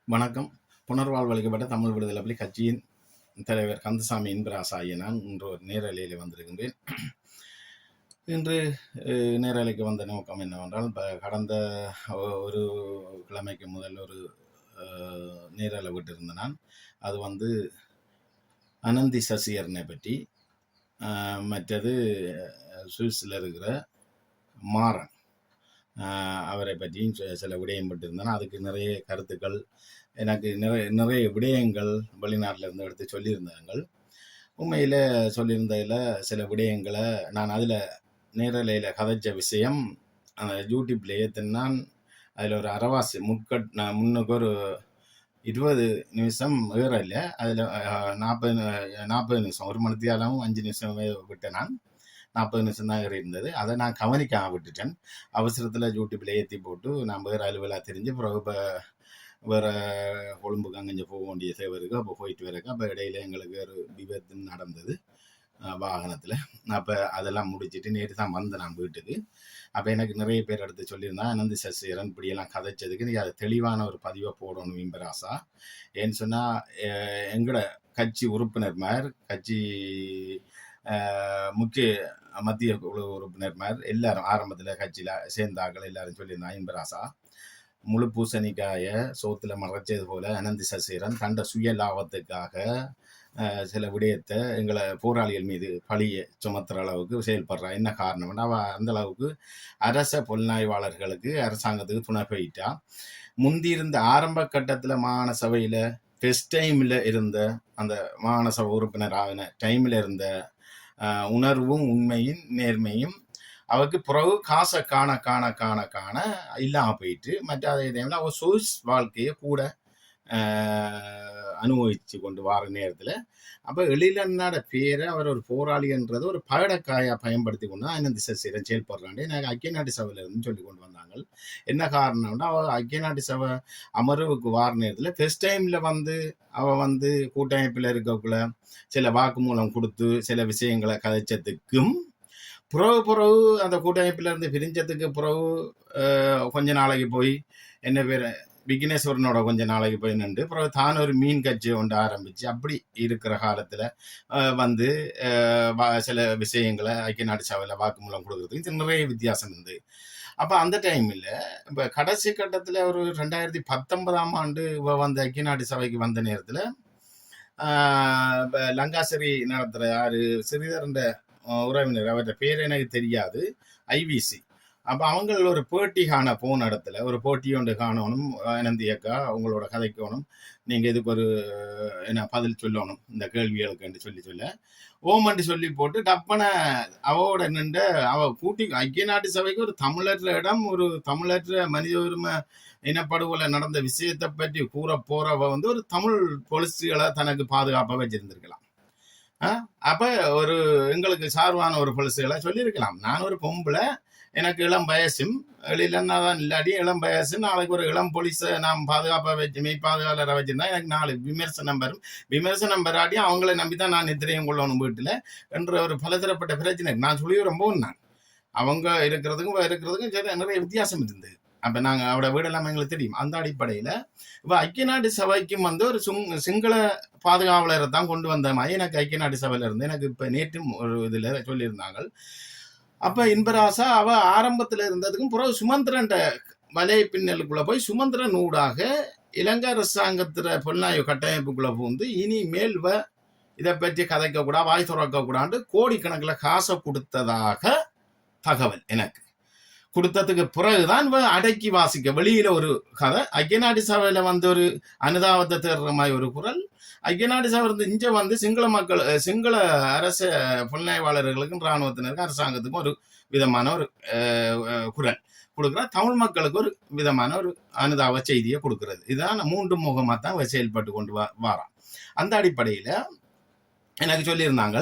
வணக்கம். புனர்வாழ்வளிக்கப்பட்ட தமிழ் விடுதலை புலி கட்சியின் தலைவர் கந்தசாமி இன்பராசா ஆகிய நான் இன்று ஒரு நேரலையில் வந்திருக்கின்றேன். இன்று நேரலைக்கு வந்த நோக்கம் என்னவென்றால், கடந்த ஒரு கிழமைக்கு முதல் ஒரு நேரலை விட்டிருந்த நான் அது அனந்தி சசியரனை பற்றி, மற்றது சுவிஸில் இருக்கிற மாறன் அவரை பற்றியும் சில விடயம் பட்டிருந்தேன். அதுக்கு நிறைய கருத்துக்கள், எனக்கு நிறைய விடயங்கள் வெளிநாட்டில் இருந்து எடுத்து சொல்லியிருந்தாங்கள். உண்மையில் சொல்லியிருந்ததில் சில விடயங்களை நான் அதில் நேரலையில் கதைச்ச விஷயம் அந்த யூடியூப்பில் ஏற்றினான். அதில் ஒரு அரைவாசி முன்னுக்கு ஒரு 20 நிமிஷம் ஏறல, அதில் 40 நிமிஷம், 1 மணித்தியாலும் 5 நிமிஷம் விட்டேன். நான் 40 நிமிஷம் தான் இருந்தது. அதை நான் கவனிக்காம விட்டுட்டேன். அவசரத்தில் யூடியூப்பில் ஏற்றி போட்டு நான் வேறு அலுவலாக தெரிஞ்சு இப்போ வேறு கொழும்புக்கு அங்கே போக வேண்டிய தேவை இருக்குது. அப்போ போயிட்டு வரக்கு அப்போ இடையில எங்களுக்கு ஒரு விபத்து நடந்தது வாகனத்தில். அப்போ அதெல்லாம் முடிச்சுட்டு நேற்று தான் வந்தேன் நான் வீட்டுக்கு. அப்போ எனக்கு நிறைய பேர் எடுத்து சொல்லியிருந்தேன், அனந்தி சசியரன் இப்படியெல்லாம் கதைச்சதுக்கு நீ அது தெளிவான ஒரு பதிவை போடணும் இன்பராசா. ஏன்னு சொன்னால் எங்களோட கட்சி உறுப்பினர் மாதிரி, கட்சி முக்கிய மத்திய குழு உறுப்பினர் மாதிரி எல்லாரும் ஆரம்பத்தில் கட்சியில் சேர்ந்தார்கள் எல்லாரும் சொல்லியிருந்தாங்க, இன்பராசா முழு பூசணிக்காய சோத்துல மறைச்சது போல அனந்தி சசியரன் தண்ட சுய லாபத்துக்காக சில விடயத்தை எங்களை போராளிகள் மீது பழியை சுமத்துற அளவுக்கு செயல்படுறான். என்ன காரணம்னா, அவ அந்த அளவுக்கு அரச புலனாய்வாளர்களுக்கு அரசாங்கத்துக்கு துணை போயிட்டா. முந்தியிருந்த ஆரம்ப கட்டத்தில் மாகாண சபையில் ஃபெஸ்ட் டைமில் இருந்த அந்த மாகாண சபை உறுப்பினர் ஆகின டைமில் இருந்த உணர்வும் உண்மையும் நேர்மையும் அவருக்கு பிறகு காசை காண காண காண காண இல்லாமல் போயிட்டு, மற்ற அதே டைமில் அவர் சொகுஸ் வாழ்க்கையை கூட அனுபவித்து கொண்டு வர நேரத்தில் அப்போ எழிலண்ணாட பேரை அவர் ஒரு போராளின்றது ஒரு பகடக்காயாக பயன்படுத்தி கொண்டு தான் அனந்தி சசியரன் செயல்படுறாண்டு எனக்கு ஐக்கிய நாட்டு சபையிலிருந்து சொல்லி கொண்டு வந்தாங்க. என்ன காரணம்னா, அவள் ஐக்கிய நாட்டு சபை அமர்வுக்கு வார நேரத்தில் ஃபெஸ்ட் டைமில் அவள் கூட்டமைப்பில் இருக்கக்குள்ள சில வாக்குமூலம் கொடுத்து சில விஷயங்களை கதைச்சதுக்கும் புறவு அந்த கூட்டமைப்பிலிருந்து பிரிஞ்சதுக்கு பிறகு கொஞ்ச நாளைக்கு போய் என்ன பேர் விக்னேஸ்வரனோட கொஞ்ச நாளைக்கு போய் நின்று பிறகு தான் ஒரு மீன் கட்சி ஒன்று ஆரம்பித்து அப்படி இருக்கிற காலத்தில் சில விஷயங்களை ஐக்கிய நாட்டு சபையில் வாக்குமூலம் கொடுக்குறதுக்கு நிறைய வித்தியாசம் இருந்தது. அப்போ அந்த டைமில் இப்போ கடைசி கட்டத்தில் ஒரு 2019ஆம் ஆண்டு ஐக்கிய நாட்டு சபைக்கு வந்த நேரத்தில் இப்போ லங்காசரி நடத்துகிற யார் ஸ்ரீதரன் உறவினர், அவற்றை பேர் எனக்கு தெரியாது, ஐவிசி. அப்போ அவங்க ஒரு பேட்டி காண போன இடத்துல ஒரு போட்டி ஒன்று காணணும், அனந்தி அக்கா உங்களோட கதைக்கணும், நீங்கள் இதுக்கு ஒரு என்ன பதில் சொல்லணும் இந்த கேள்விகளுக்கு சொல்ல ஓமன்ட்டு சொல்லி போட்டு டப்பன அவோட நின்ற அவ கூட்டி ஐக்கிய நாட்டு சபைக்கு ஒரு தமிழற்ற இடம், ஒரு தமிழற்ற மனித உரிமை இனப்படுகொலை நடந்த விஷயத்தை பற்றி கூற போறவ ஒரு தமிழ் பொலிசுகளை தனக்கு பாதுகாப்பாக வச்சிருந்திருக்கலாம். அப்போ ஒரு எங்களுக்கு சார்பான ஒரு பொலிசுகளை சொல்லியிருக்கலாம். நான் ஒரு பொம்பளை, எனக்கு இளம் வயசும் எழிலன்னா தான் இல்லாட்டி இளம் வயசு, நாளைக்கு ஒரு இளம் போலீஸை நாம் பாதுகாப்பாக வச்சு மெய்ப்பாதுகாவலரை வச்சிருந்தா எனக்கு 4 விமர்சனம் வரும். விமர்சனம் வராட்டி அவங்கள நம்பி தான் நான் நித்திரையும் கொள்ளணும் வீட்டில் என்ற ஒரு பலதரப்பட்ட பிரச்சனை நான் சொல்லி ரொம்ப நான் அவங்க இருக்கிறதுக்கும் சரி நிறைய வித்தியாசம் இருந்தது. அப்போ நாங்கள் அவட வீடெல்லாம் எங்களுக்கு தெரியும். அந்த அடிப்படையில் இப்போ ஐக்கிய நாட்டு சபைக்கும் ஒரு சிங்கள பாதுகாவலரை தான் கொண்டு வந்த மாதிரி எனக்கு ஐக்கிய நாட்டு சபையில் இருந்து எனக்கு இப்போ நேற்றும் ஒரு இதில் சொல்லியிருந்தாங்க. அப்போ இன்பராசா அவ ஆரம்பத்தில் இருந்ததுக்கும் பிறகு சுமந்திரன் வலை பின்னலுக்குள்ளே போய் சுமந்திரன் ஊடாக இலங்கை அரசாங்கத்தில் புலனாய்வு கட்டமைப்புக்குள்ளே புகுந்து இனிமேல் இதை பற்றி கதைக்கக்கூடாது, வாய் துறக்கக்கூடாது கோடிக்கணக்கில் காசை கொடுத்ததாக தகவல் எனக்கு கொடுத்ததுக்கு பிறகுதான் அடக்கி வாசிக்க வெளியில ஒரு கதை. ஐக்கிய நாட்டு சபையில ஒரு அனுதாபத்தை தேடுற மாதிரி ஒரு குரல், ஐக்கிய நாட்டு சபை இங்க சிங்கள மக்கள், சிங்கள அரச புலனாய்வாளர்களுக்கும் இராணுவத்தினருக்கும் அரசாங்கத்துக்கும் ஒரு விதமான ஒரு குரல் கொடுக்குற, தமிழ் மக்களுக்கு ஒரு விதமான ஒரு அனுதாப செய்தியை கொடுக்கறது. இதுதான் 3 முகமாக தான் செயல்பட்டு கொண்டு வாரான். அந்த அடிப்படையில எனக்கு சொல்லியிருந்தாங்க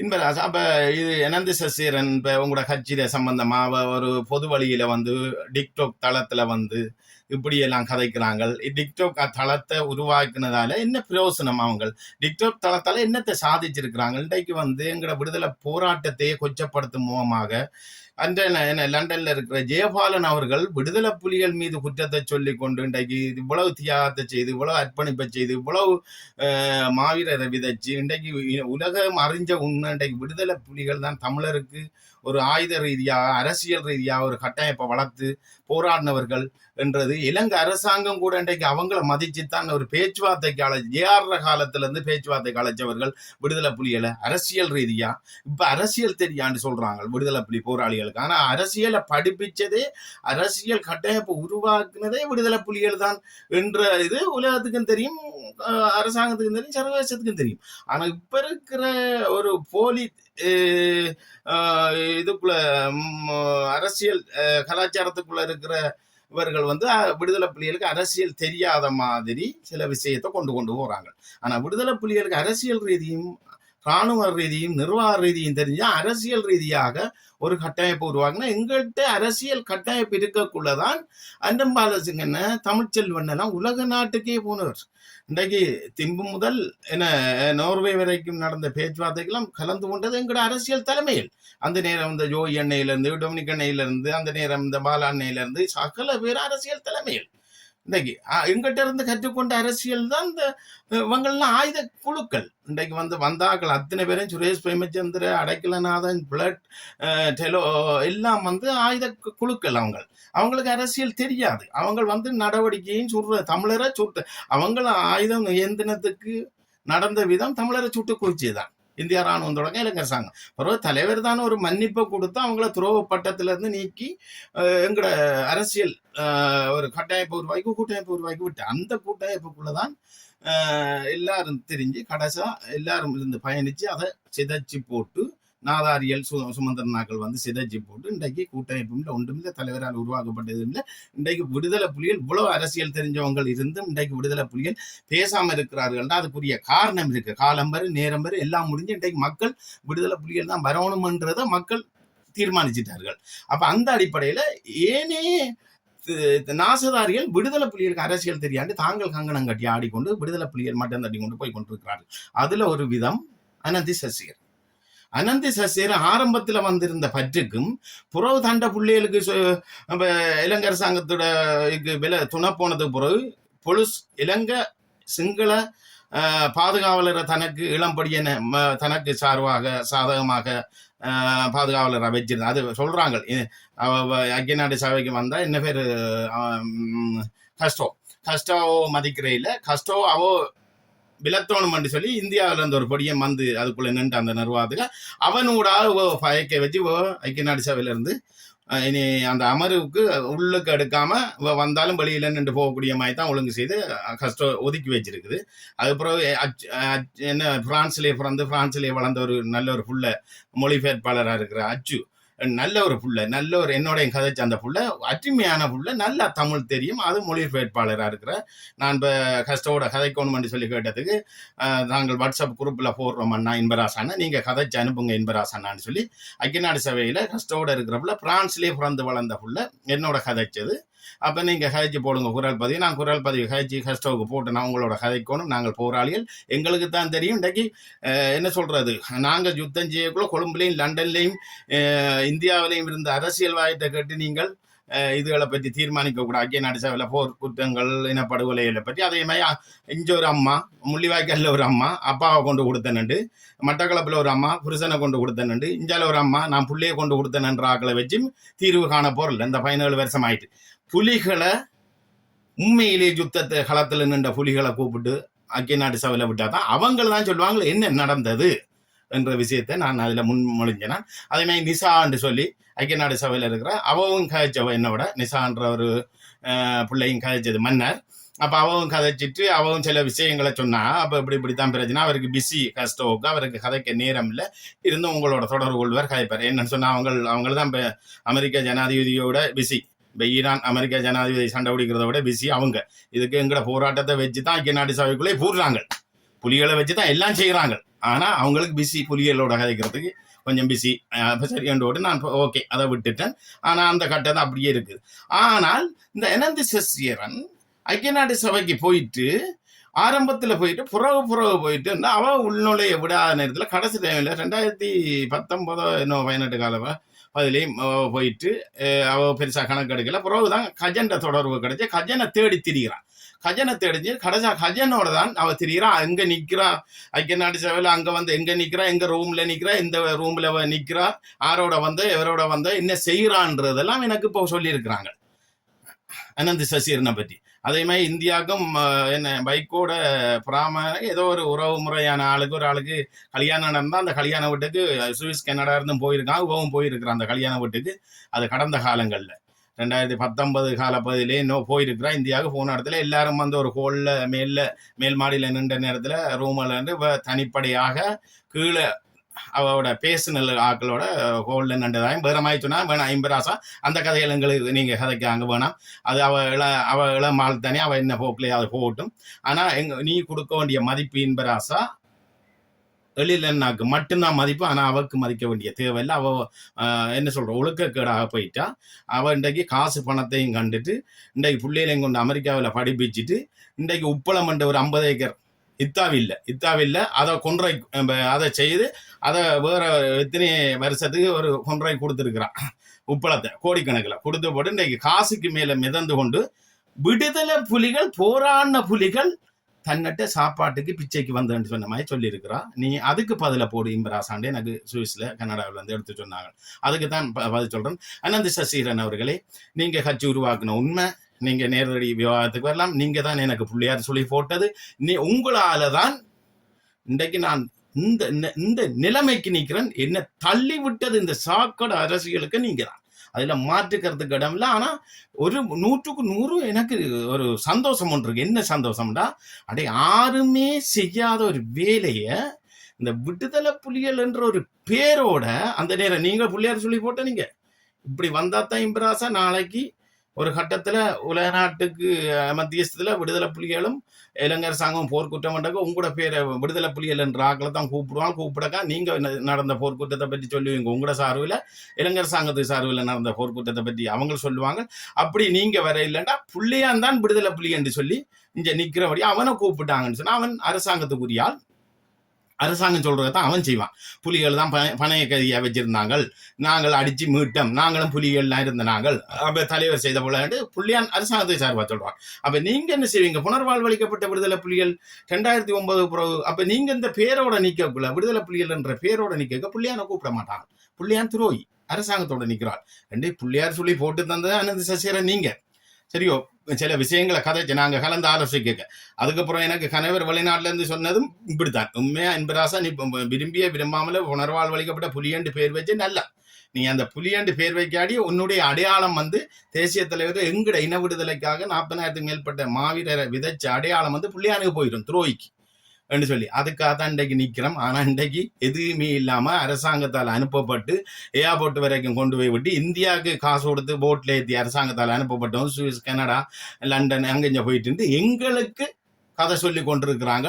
இன்பராசா. அப்போ இது அனந்தி சசியரன் இப்போ உங்களோட கட்சியில சம்பந்தமாக ஒரு பொது வழியில் டிக்டாக் தளத்தில் இப்படியெல்லாம் கதைக்கிறாங்க. டிக்டாக் தளத்தை உருவாக்குனதால என்ன பிரயோசனம்? அவங்க டிக்டாக் தளத்தால என்னத்தை சாதிச்சிருக்கிறாங்க? இன்றைக்கு எங்கட விடுதலை போராட்டத்தையே கொச்சப்படுத்தும் மூலமாக லண்டன்ல இருக்கிற ஜெயபாலன் அவர்கள் விடுதலை புலிகள் மீது குற்றத்தை சொல்லி கொண்டு இன்றைக்கு இவ்வளவு தியாகத்தை செய்து, இவ்வளவு அர்ப்பணிப்பை செய்து, இவ்வளவு மாவீரரை விதைச்சு, இன்றைக்கு உலகம் அறிஞ்ச உண்மை இன்றைக்கு விடுதலை புலிகள் தான் தமிழருக்கு ஒரு ஆயுத ரீதியாக அரசியல் ரீதியாக ஒரு கட்டமைப்பை வளர்த்து போராடினவர்கள் என்றது இலங்கை அரசாங்கம் கூட இன்றைக்கு அவங்கள மதிச்சுத்தான் ஒரு பேச்சுவார்த்தைக்கு ஜேஆர் காலத்துல இருந்து பேச்சுவார்த்தைக்கு அழைச்சவர்கள் விடுதலை புலிகளை அரசியல் ரீதியா. இப்ப அரசியல் தெரியான்னு சொல்றாங்க விடுதலை புலி போராளிகளுக்கு. ஆனா அரசியலை படிப்பிச்சதே, அரசியல் கட்டமைப்பு உருவாக்குனதே விடுதலை புலிகள் தான் என்ற இது உலகத்துக்கும் தெரியும், அரசாங்கத்துக்கும் தெரியும், சர்வதேசத்துக்கும் தெரியும். ஆனா இப்ப இருக்கிற ஒரு போலி இதுக்குள்ள அரசியல் கலாச்சாரத்துக்குள்ள இருக்கிற இவர்கள் விடுதலை புலிகளுக்கு அரசியல் தெரியாத மாதிரி சில விஷயத்தை கொண்டு போறாங்க. ஆனா விடுதலை புலிகளுக்கு அரசியல் ரீதியும் இராணுவ ரீதியும் நிர்வாக ரீதியும் தெரிஞ்சா அரசியல் ரீதியாக ஒரு கட்டமைப்பு உருவாக்குனா எங்கள்கிட்ட அரசியல் கட்டமைப்பு இருக்கக்குள்ளதான் அண்டம்பாலசிங்கன்னு தமிழ்ச்செல்வன் எல்லாம் உலக நாட்டுக்கே போனவர். இன்றைக்கு திம்பு முதல் நோர்வே வரைக்கும் நடந்த பேச்சுவார்த்தைக்கெல்லாம் கலந்து கொண்டது எங்களோட அரசியல் தலைமையில். அந்த நேரம் இந்த ஜோய் அண்ணையிலிருந்து, டொமினிக் அண்ணையிலிருந்து, அந்த நேரம் இந்த பாலா அண்ணையிலிருந்து சகல பேர் அரசியல் தலைமையில். இன்றைக்கு எங்கிட்ட இருந்து கற்றுக்கொண்ட அரசியல் தான் இந்த இவங்கள்லாம் ஆயுத குழுக்கள். இன்றைக்கு வந்தாக்கள் அத்தனை பேரும் சுரேஷ் பிரேமச்சந்திர, அடைக்கலநாதன், பிளட் டெலோ எல்லாம் ஆயுத குழுக்கள். அவங்களுக்கு அரசியல் தெரியாது. அவங்க நடவடிக்கையும் தமிழரை சுட்டு அவங்கள ஆயுதம் ஏந்தினத்துக்கு நடந்த விதம் தமிழரை சுட்டு குறிச்சிதான். இந்தியா ராணுவம் தொடங்க இலங்கை அரசாங்கம் பிறகு தலைவர் தானே ஒரு மன்னிப்பை கொடுத்து அவங்கள துரோக பட்டத்திலிருந்து நீக்கி எங்களோட அரசியல் ஒரு கட்டமைப்பு உருவாக்கி விட்டு அந்த கூட்டமைப்புக்குள்ளதான் எல்லாரும் தெரிஞ்சு கடைசா எல்லாரும் இருந்து பயணிச்சு அதை சிதைச்சு போட்டு நாதாரியல் சுமந்திரனாக்கள் சிதைச்சு போட்டு இன்றைக்கு கூட்டமைப்பும் இல்லை, ஒன்றும் இல்லை, தலைவரால் உருவாக்கப்பட்டது இல்லை. இன்றைக்கு விடுதலை புலிகள் இவ்வளவு அரசியல் தெரிஞ்சவங்க இருந்தும் இன்றைக்கு விடுதலை புலிகள் பேசாம இருக்கிறார்கள்னா அதுக்குரிய காரணம் இருக்கு. காலம் வரை நேரம் வரை எல்லாம் முடிஞ்சு இன்றைக்கு மக்கள் விடுதலை புலிகள் தான் வரணும்ன்றதை மக்கள் தீர்மானிச்சிட்டார்கள். அப்ப அந்த அடிப்படையில ஏனே நாசதாரிகள் விடுதலை புலிகளுக்கு அரசியல் தெரியாண்டு தாங்கள் கங்கணம் கட்டி ஆடிக்கொண்டு விடுதலை புலிகள் மட்டும் தட்டி கொண்டு போய் கொண்டிருக்கிறார்கள். அதுல ஒரு விதம் அனந்தி சசியர் ஆரம்பத்துல வந்திருந்த பற்றுக்கும் புறவு தண்ட பிள்ளைகளுக்கு இலங்கை அரசாங்கத்தோட விலை துணை போனதுக்கு பிறகு பொலிஸ் இலங்கை சிங்கள பாதுகாவலரை தனக்கு இளம்படியன தனக்கு சாதகமாக பாதுகாவலரை வச்சிருந்தா. அது சொல்றாங்க ஐக்கிய நாடு சபைக்கு வந்தா என்ன பேரு கஸ்டோ மதிக்கிற இல்ல கஸ்டோ அவோ விலத்தோணும் சொல்லி இந்தியாவில இருந்து ஒரு பொடியம் அதுக்குள்ள நின்று அந்த நிர்வாகத்துக்கு அவனூடாக பயக்க வச்சு ஐக்கிய நாடு சபையில இருந்து இனி அந்த அமர்வுக்கு உள்ளுக்கு எடுக்காம வந்தாலும் வெளியில நின்று போகக்கூடிய மாதிரி தான் ஒழுங்கு செய்து கஷ்டம் ஒதுக்கி வச்சிருக்குது. அதுக்கப்புறம் என்ன பிரான்ஸ்லேயே வளர்ந்த ஒரு நல்ல ஒரு புள்ள மொழிபெயர்ப்பாளராக இருக்கிற அச்சு, நல்ல ஒரு புள்ள, நல்ல ஒரு என்னோட கதைச்சு அந்த புள்ள அற்றுமையான புள்ள, நல்லா தமிழ் தெரியும், அது மொழிபெயர்ப்பாளராக இருக்கிற. நான் இப்போ கஷ்டோட கதைக்கணும்னு சொல்லி கேட்டதுக்கு நாங்கள் வாட்ஸ்அப் குரூப்பில் போடுறோம் அண்ணா இன்பராசானா, நீங்கள் கதைச்சு அனுப்புங்க இன்பராசானான்னு சொல்லி ஐக்கிய நாடு சபையில் கஷ்டோட இருக்கிற புள்ள பிரான்ஸ்லேயே பிறந்து வளர்ந்த புள்ள என்னோட கதைச்சது. அப்போ நீங்கள் கதைச்சு போடுங்க குரல் பதிவு. நான் குரல் பதிவு கதைச்சு கஷ்டவுக்கு போட்டு நான் உங்களோட கதைக்கணும், நாங்கள் போராளிகள், எங்களுக்கு தான் தெரியும். இன்றைக்கு என்ன சொல்றது, நாங்கள் யுத்தம் செய்யக்குள்ள கொழும்புலையும் லண்டன்லையும் இந்தியாவிலையும் இருந்த அரசியல்வாதத்தை கேட்டு நீங்கள் இதுகளை பற்றி தீர்மானிக்க கூட ஐக்கிய நாடு சபையில் போர் குற்றங்கள் இனப்படுகொலைகளை பற்றி. அதே மாதிரி இங்கே ஒரு அம்மா முள்ளிவாய்க்காலில் ஒரு அம்மா அப்பாவை கொண்டு கொடுத்தனண்டு, மட்டக்களப்பில் ஒரு அம்மா புருஷனை கொண்டு கொடுத்தனண்டு, இஞ்சால ஒரு அம்மா நான் புள்ளையை கொண்டு கொடுத்தனன்ற ஆக்களை வச்சும் தீர்வு காண போறல. இந்த 17 வருஷம் ஆயிட்டு புலிகளை உண்மையிலே யுத்தத்தை களத்தில் நின்ற புலிகளை கூப்பிட்டு ஐக்கிய நாடு சபையில் விட்டா தான் அவங்கள தான் சொல்லுவாங்க என்ன நடந்தது என்ற விஷயத்தை நான் அதில் முன்மொழிஞ்சேன். அதே மாதிரி நிசான்னு சொல்லி ஐக்கிய நாடு சபையில் இருக்கிற அவவும் கதைச்சவ என்னோட நிசான்ற ஒரு பிள்ளையும் கதைச்சது மன்னர். அப்போ அவவும் கதைச்சிட்டு அவவும் சில விஷயங்களை சொன்னா, அப்போ இப்படித்தான் பிரச்சனை, அவருக்கு பிஸி கஷ்டவுக்கு அவருக்கு கதைக்க நேரம் இல்லை, இருந்தும் உங்களோட தொடர்பு கொள்வார் கதைப்பார். என்னன்னு சொன்னா அவங்க தான் இப்போ அமெரிக்க ஜனாதிபதியோட பிஸி, இப்போ ஈரான் அமெரிக்க ஜனாதிபதி சண்டை பிடிக்கிறத விட பிஸி அவங்க. இதுக்கு எங்கட போராட்டத்தை வச்சு தான் ஐக்கிய நாடு சபைக்குள்ளே போடுறாங்க, புலிகளை வச்சு தான் எல்லாம் செய்கிறாங்க. ஆனால் அவங்களுக்கு பிஸி புலிகளோட கதைக்கிறதுக்கு கொஞ்சம் பிஸி, சரி என்று நான் ஓகே அதை விட்டுட்டேன். ஆனால் அந்த கட்டத்தை அப்படியே இருக்குது. ஆனால் இந்த அனந்தி சசிதரன் ஐக்கிய நாட்டு சபைக்கு போயிட்டு ஆரம்பத்தில் போயிட்டு புறவு போயிட்டு அவ உள்நுழைய விடாத நேரத்தில் கடைசி டைமில் 2019 இன்னும் 18 காலம் பதிலையும் போயிட்டு அவ பெருசாக கணக்கு எடுக்கல. பிறகுதான் கஜன்ட தொடர்பு கிடைச்சி கஜனை தேடி திரிகிறான். கஜனை தேடிச்சு கடைசா கஜனோட தான் அவ திரிகிறா. எங்க நிக்கிறா ஐக்கிய நாட்டு சபையில், அங்க வந்து எங்க நிக்கிறா, எங்க ரூம்ல நிக்கிறா, இந்த ரூம்ல நிக்கிறா, ஆரோட வந்து எவரோட வந்து என்ன செய்யறான்றதெல்லாம் எனக்கு இப்போ சொல்லியிருக்கிறாங்க அனந்தி சசிதரனை பற்றி. அதே மாதிரி இந்தியாவுக்கும் என்ன பைக்கோட ஏதோ ஒரு உறவு முறையான ஒரு ஆளுக்கு கல்யாணம் நடந்தால் அந்த கல்யாண வீட்டுக்கு சுவிஸ் கனடா இருந்தும் போயிருக்கான், இவவும் போயிருக்கிறான் அந்த கல்யாண வீட்டுக்கு. அது கடந்த காலங்களில் 2019 காலப்பகுதியிலே இன்னும் போயிருக்கிறான். இந்தியாவுக்கு போன இடத்துல எல்லாரும் வந்து ஒரு ஹோலில் மேல் மாடியில் நின்ற நேரத்தில் ரூமில் இருந்து தனிப்படையாக கீழே அவளோட பேசுனல் ஆக்களோட ஹோலில் நின்றதாயும் வேற மாதிரி சொன்னா வேணாம். 50 ராசா அந்த கதைகள் எங்களுக்கு நீங்கள் கதைக்கு அங்கே வேணாம். அது அவ இளமாள் தானே, அவள் என்ன போக்கிலே அதை போகட்டும். ஆனால் நீ கொடுக்க வேண்டிய மதிப்பு 50 ராசா எழிலன்னாக்கு மட்டும்தான் மதிப்பு. ஆனால் அவளுக்கு மதிக்க வேண்டிய தேவையில்லை. அவள் என்ன சொல்கிற ஒழுக்கக்கேடாக போயிட்டா. அவள் இன்றைக்கு காசு பணத்தையும் கண்டுட்டு இன்றைக்கு பிள்ளைகளையும் கொண்டு அமெரிக்காவில் படிப்பிச்சுட்டு இன்றைக்கு உப்பளம் என்ற ஒரு 50 ஏக்கர் இத்தாவில்லை அதை கொன்றை அதை செய்து அதை வேற எத்தனை வருஷத்துக்கு ஒரு கொன்றை கொடுத்துருக்கிறான். உப்பளத்தை கோடிக்கணக்கில் கொடுத்து போட்டு இன்றைக்கு காசுக்கு மேலே மிதந்து கொண்டு விடுதலை புலிகள் போராடின புலிகள் தன்னிட்ட சாப்பாட்டுக்கு பிச்சைக்கு வந்தேன்னு சொன்ன மாதிரி சொல்லியிருக்கிறா. நீ அதுக்கு பதில போடு இம்பராசாண்டே எனக்கு சுவிஸ்ல கனடாவில் வந்து எடுத்து சொன்னாங்க. அதுக்கு தான் பதில் சொல்றேன். அனந்தி சசிதரன் அவர்களே, நீங்க கட்சி உருவாக்குன உண்மை, நீங்க நேரடி விவாதத்துக்கு வரலாம். நீங்க தான் எனக்கு பிள்ளையார் சொல்லி போட்டது. உங்களால தான் இன்றைக்கு நான் இந்த நிலைமைக்கு நிற்கிறேன். என்ன தள்ளி விட்டது இந்த சாக்கடை அரசியலுக்கு நீங்க தான். அதுல மாற்றுக்கிறதுக்கு இடம் இல்லை. ஆனா ஒரு 100க்கு 100 எனக்கு ஒரு சந்தோஷம் ஒன்று இருக்கு. என்ன சந்தோஷம்டா, அடே யாருமே செய்யாத ஒரு வேலைய இந்த விடுதலை புலிகள் என்ற ஒரு பேரோட அந்த நேரம் நீங்க பிள்ளையார் சொல்லி போட்ட நீங்க இப்படி வந்தா தான் இம்பராசா நாளைக்கு ஒரு கட்டத்தில் உலக நாட்டுக்கு மத்தியஸ்தத்தில் விடுதலை புலிகளும் இலங்கை அரசாங்கம் போர்க்குற்றம் பண்ணாக்க உங்களோட பேரை விடுதலை புலிகள் என்ற ஆக்களை தான் கூப்பிடக்கா நீங்கள் நடந்த போர்க்குற்றத்தை பற்றி சொல்லுவீங்க. உங்களோட சார்பில் இலங்கை அரசாங்கத்துக்கு சார்பில் நடந்த போர்க்குற்றத்தை பற்றி அவங்க சொல்லுவாங்க. அப்படி நீங்கள் வர இல்லைன்னா புள்ளியான் தான் விடுதலை புலி என்று சொல்லி இங்கே நிற்கிறபடி அவனை கூப்பிட்டாங்கன்னு சொன்னால் அவன் அரசாங்கத்துக்குரியால். அரசாங்கம் சொல்றதான் அவன் செய்வான். புலிகள் தான் பணைய கைதியா வச்சிருந்தாங்க, நாங்கள் அடிச்சு மீட்டம், நாங்களும் புலிகள்லாம் இருந்த நாங்கள் அப்ப தலைவர் செய்த போல புள்ளியான் அரசாங்கத்தை சார்பா சொல்றான். அப்ப நீங்க என்ன செய்வீங்க? புனர்வாழ்வளிக்கப்பட்ட விடுதலை புலிகள் 2009 பிறகு அப்ப நீங்க இந்த பேரோட நிக்கக்குள்ள விடுதலை புலிகள் என்ற பேரோட நிக்க புள்ளியான கூப்பிட மாட்டாங்க. புள்ளியான் துரோகி அரசாங்கத்தோட நிக்கிறாள். ரெண்டே புள்ளியார் சொல்லி போட்டு தந்தது அனந்தி சசிதரன். நீங்க சரியோ சில விஷயங்களை கதைச்சு நாங்கள் கலந்து ஆலோசிக்க. அதுக்கப்புறம் எனக்கு கணவர் வெளிநாட்டில இருந்து சொன்னதும் இப்படித்தான். உண்மையா இன்பராசா நீ விரும்பாமல புனர்வாழ்வளிக்கப்பட்ட புலியண்டு பேர் வச்சு நல்லா நீ அந்த புலியண்டு பேர் வைக்காடி உன்னுடைய அடையாளம் வந்து தேசிய தலைவர் எங்கட இன விடுதலைக்காக 40,000க்கு மேற்பட்ட மாவீரரை விதைச்ச அடையாளம் வந்து புள்ளியானுக்கு போயிடும் துரோகிக்கு என்று சொல்லி அதுக்காக தான் இன்றைக்கு நிற்கிறோம். ஆனால் இன்றைக்கு எதுவுமே இல்லாமல் அரசாங்கத்தால் அனுப்பப்பட்டு ஏர்போர்ட் வரைக்கும் கொண்டு போய் விட்டு இந்தியாவுக்கு காசு கொடுத்து போட்டில் ஏற்றி அரசாங்கத்தால் அனுப்பப்பட்டோம். சுவிஸ் கனடா லண்டன் அங்கே போயிட்டு எங்களுக்கு கதை சொல்லி கொண்டிருக்கிறாங்க.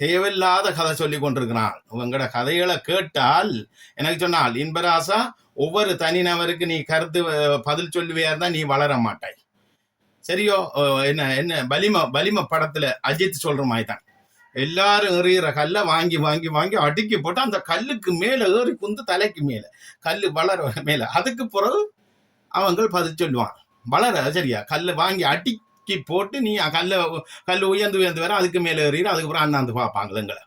தேவையில்லாத கதை சொல்லி கொண்டிருக்கிறான். உங்களோட கதைகளை கேட்டால் எனக்கு சொன்னால் இன்பராசா ஒவ்வொரு தனிநபருக்கு நீ கருத்து பதில் சொல்லுவையா இருந்தா நீ வளர மாட்டாய். சரியோ? என்ன பலிம படத்துல அஜித் சொல்ற மாதிரி தான் எல்லாரும் எறிகிற கல்லை வாங்கி வாங்கி வாங்கி அடுக்கி போட்டு அந்த கல்லுக்கு மேல ஏறி குந்து தலைக்கு மேல கல்லு வளர மேல அதுக்கு பிறகு அவங்க பதில் சொல்லுவான். வளர சரியா கல்லை வாங்கி அடுக்கி போட்டு நீ கல் உயர்ந்து வர அதுக்கு மேல எறிகிற அதுக்கப்புறம் அண்ணாந்து பார்ப்பாங்க எங்களை.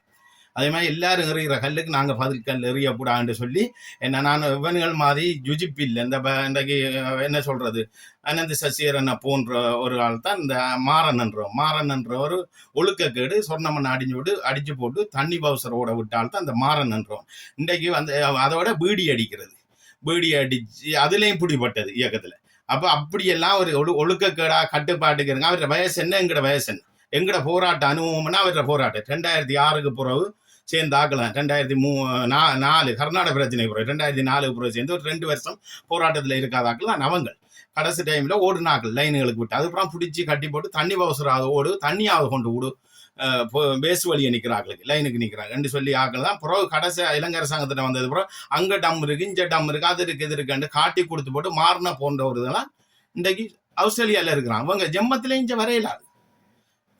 அதே மாதிரி எல்லாரும் எறிகிற கல்லுக்கு நாங்கள் பதில் கல் எறியக்கூடாதுன்னு சொல்லி என்ன நான் இவன்கள் மாதிரி ஜுஜிப்பில் இன்றைக்கு என்ன சொல்றது அனந்தி சசிதரன் போன்ற ஒரு ஆள் தான் இந்த மாறன் என்ற ஒரு ஒழுக்கக்கேடு சொர்ணமண்ணை அடிச்சு போட்டு தண்ணி பவுசரோட விட்டால் தான் இந்த மாறன் என்றோம். இன்றைக்கு வந்து அதோட பீடி அடிச்சு அதுலேயும் பிடிபட்டது இயக்கத்தில். அப்போ அப்படியெல்லாம் ஒரு ஒழுக்கக்கேடா கட்டுப்பாட்டுக்கு இருங்க. அவரோட வயசு என்ன, எங்கட வயசு என்ன, எங்கட போராட்ட அனுபவம்னா அவரோட போராட்டம் 2006க்கு பிறகு சேர்ந்து ஆக்கலாம். 2004 கர்நாடக பிரச்சனை பிறகு 2004 பிறகு சேர்ந்து ஒரு 2 வருஷம் போராட்டத்தில் இருக்காதாக்கலாம் அவங்க கடைசி டைம்ல ஓடுனாக்கள் லைனுகளுக்கு விட்டு அதுக்கப்புறம் பிடிச்சி கட்டி போட்டு தண்ணி அவசரம் ஓடு தண்ணியாவது கொண்டு விடு பேசு வழியை நிற்கிறாங்களுக்கு லைனுக்கு நிற்கிறாங்க என்று சொல்லி ஆக்கள் தான் பிறகு கடைசி இலங்கை சங்கத்திட்ட வந்தது பிறகு அங்கே டம் இருக்கு இஞ்ச டம் இருக்கு அது இருக்கு இது இருக்குன்னு காட்டி கொடுத்து போட்டு மாறின போன்ற ஒரு இதெல்லாம் இன்றைக்கு ஆஸ்திரேலியாவில் இருக்கிறாங்க. அவங்க ஜெம்மத்தில் இஞ்ச வரையிலாது.